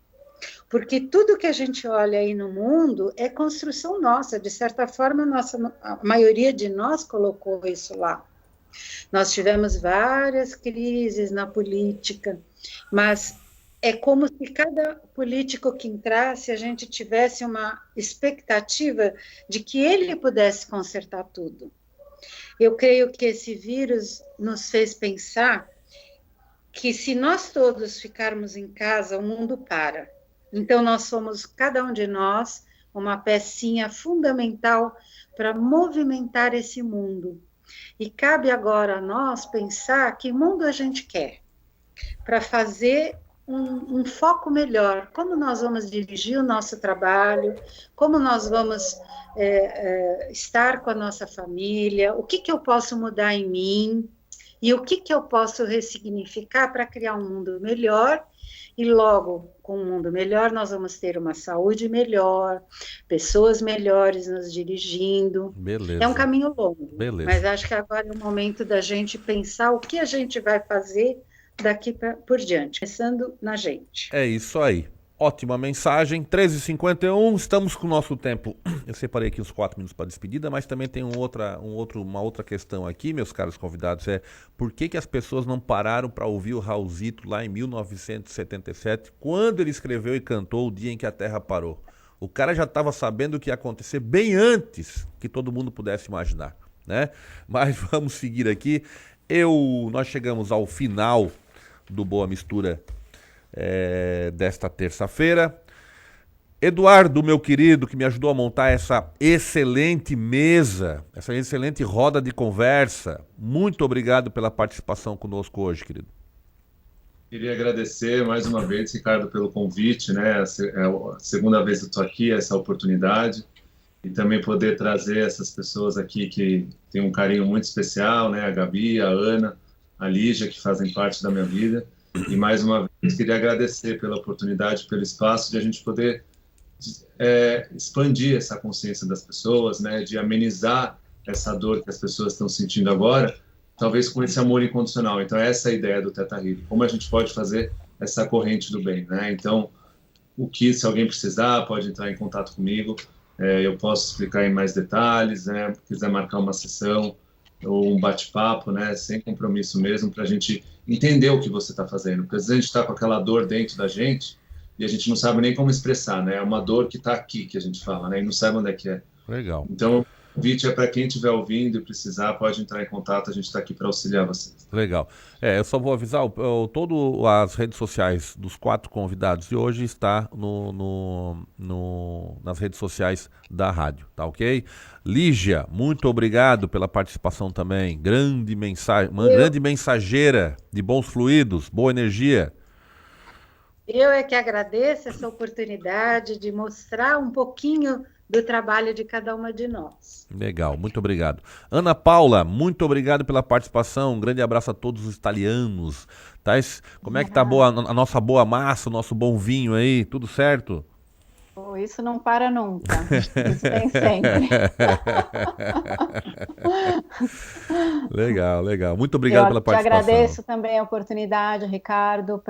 Porque tudo que a gente olha aí no mundo é construção nossa, de certa forma a maioria de nós colocou isso lá. Nós tivemos várias crises na política, mas é como se cada político que entrasse, a gente tivesse uma expectativa de que ele pudesse consertar tudo. Eu creio que esse vírus nos fez pensar que se nós todos ficarmos em casa, o mundo para. Então, nós somos, cada um de nós, uma pecinha fundamental para movimentar esse mundo. E cabe agora a nós pensar que mundo a gente quer, para fazer um foco melhor. Como nós vamos dirigir o nosso trabalho, como nós vamos estar com a nossa família, o que eu posso mudar em mim, e o que eu posso ressignificar para criar um mundo melhor. E logo, com um mundo melhor, nós vamos ter uma saúde melhor, pessoas melhores nos dirigindo. Beleza. É um caminho longo, Beleza. Mas acho que agora é o momento da gente pensar o que a gente vai fazer daqui por diante, pensando na gente. É isso aí. Ótima mensagem. 13h51, estamos com o nosso tempo. Eu separei aqui os 4 minutos para despedida, mas também tem uma outra questão aqui, meus caros convidados, por que as pessoas não pararam para ouvir o Raulzito lá em 1977, quando ele escreveu e cantou O Dia em que a Terra Parou? O cara já estava sabendo o que ia acontecer bem antes que todo mundo pudesse imaginar, né? Mas vamos seguir aqui. Nós chegamos ao final do Boa Mistura desta terça-feira. Eduardo, meu querido, que me ajudou a montar essa excelente mesa, essa excelente roda de conversa, muito obrigado pela participação conosco hoje, querido. Queria agradecer mais uma vez, Ricardo, pelo convite, né? É a segunda vez que eu estou aqui, essa oportunidade, e também poder trazer essas pessoas aqui que têm um carinho muito especial, né? A Gabi, a Ana, a Lígia, que fazem parte da minha vida. E mais uma vez queria agradecer pela oportunidade, pelo espaço de a gente poder expandir essa consciência das pessoas, né, de amenizar essa dor que as pessoas estão sentindo agora, talvez com esse amor incondicional. Então essa é a ideia do Theta Healing, como a gente pode fazer essa corrente do bem, né? Então, se alguém precisar, pode entrar em contato comigo, eu posso explicar em mais detalhes, né, se quiser marcar uma sessão ou um bate-papo, né, sem compromisso mesmo, para a gente entender o que você está fazendo, porque às vezes a gente está com aquela dor dentro da gente e a gente não sabe nem como expressar, né? É uma dor que está aqui, que a gente fala, né? E não sabe onde é que é. Legal. Então, convite é para quem estiver ouvindo e precisar, pode entrar em contato, a gente está aqui para auxiliar vocês. Legal. Eu só vou avisar, todas as redes sociais dos 4 convidados de hoje está nas redes sociais da rádio, tá ok? Lígia, muito obrigado pela participação também. Grande mensageira de bons fluidos, boa energia. Eu é que agradeço essa oportunidade de mostrar um pouquinho do trabalho de cada uma de nós. Legal, muito obrigado. Ana Paula, muito obrigado pela participação. Um grande abraço a todos os italianos. Como é que tá a nossa boa massa, o nosso bom vinho aí? Tudo certo? Isso não para nunca. Isso tem sempre. Legal. Muito obrigado pela participação. Eu te agradeço também a oportunidade, Ricardo,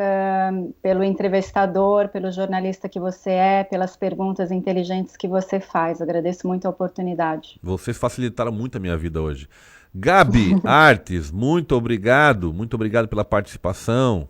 pelo entrevistador, pelo jornalista que você é, pelas perguntas inteligentes que você faz. Agradeço muito a oportunidade. Vocês facilitaram muito a minha vida hoje. Gabi Artes, muito obrigado pela participação.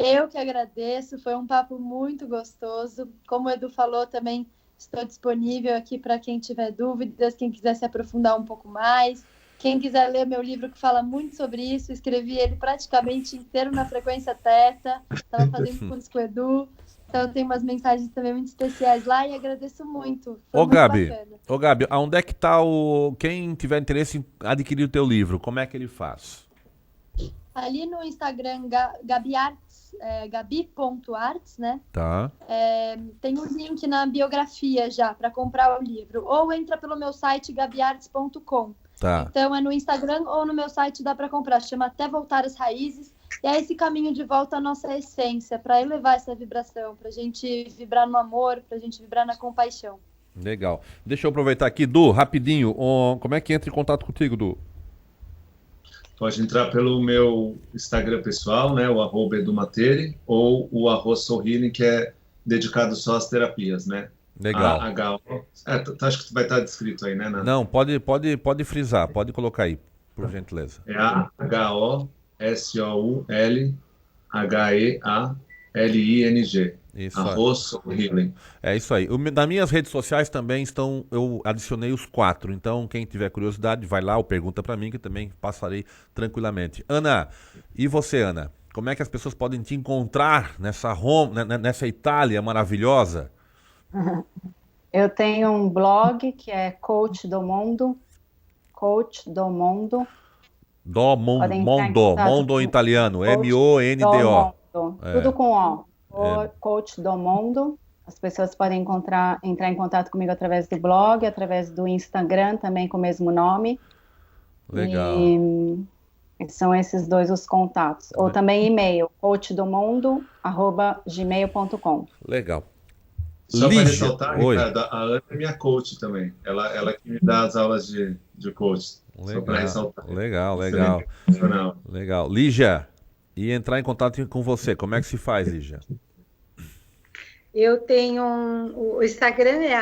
Eu que agradeço, foi um papo muito gostoso. Como o Edu falou, também estou disponível aqui para quem tiver dúvidas, quem quiser se aprofundar um pouco mais. Quem quiser ler meu livro que fala muito sobre isso, escrevi ele praticamente inteiro na frequência teta. Estava fazendo curso com o Edu. Então eu tenho umas mensagens também muito especiais lá e agradeço muito. Foi muito bacana. Gabi, aonde é que está quem tiver interesse em adquirir o teu livro, como é que ele faz? Ali no Instagram, gabi.arts, né? Tá. Tem um link na biografia já para comprar o livro. Ou entra pelo meu site gabiarts.com. Tá. Então é no Instagram ou no meu site dá para comprar. Chama Até Voltar às Raízes. E é esse caminho de volta à nossa essência, para elevar essa vibração, para a gente vibrar no amor, para a gente vibrar na compaixão. Legal. Deixa eu aproveitar aqui, Du, rapidinho. Como é que entra em contato contigo, Du? Pode entrar pelo meu Instagram pessoal, né, o @edumateri, ou o @soulhealing, que é dedicado só às terapias, né? Legal. Acho que vai estar descrito aí, né, Nana? Não, pode frisar, pode colocar aí, por gentileza. É AHOSOULHEALING. @soulhealing. É isso aí. Nas minhas redes sociais também eu adicionei os 4. Então, quem tiver curiosidade, vai lá ou pergunta para mim, que também passarei tranquilamente. Ana, e você, Ana? Como é que as pessoas podem te encontrar nessa Itália maravilhosa? Eu tenho um blog que é Coach do Mundo. Mondo em italiano, MONDO. Tudo com O. Coach do Mundo. As pessoas podem entrar em contato comigo através do blog, através do Instagram, também com o mesmo nome. Legal. E são esses dois os contatos. Ou também e-mail, coachdomundo@gmail.com. Legal. Só para ressaltar, Ricardo, a Ana é minha coach também. Ela que me dá as aulas de coach. Só para ressaltar. Legal. Lígia, e entrar em contato com você, como é que se faz, Lígia? Eu tenho o Instagram é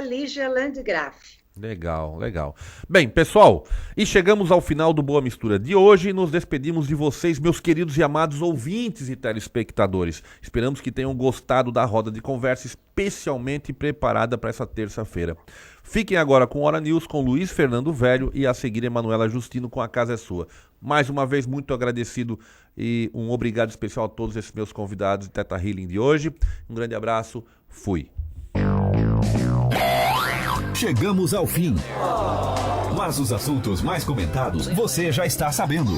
@LígiaLandgraf. Legal. Bem, pessoal, e chegamos ao final do Boa Mistura de hoje e nos despedimos de vocês, meus queridos e amados ouvintes e telespectadores. Esperamos que tenham gostado da roda de conversa especialmente preparada para essa terça-feira. Fiquem agora com Hora News com Luiz Fernando Velho e a seguir Emanuela Justino com A Casa é Sua. Mais uma vez, muito agradecido e um obrigado especial a todos esses meus convidados de Theta Healing de hoje. Um grande abraço, fui. Chegamos ao fim. Mas os assuntos mais comentados você já está sabendo.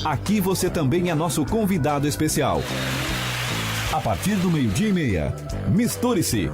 Aqui você também é nosso convidado especial. A partir do 12:30, misture-se.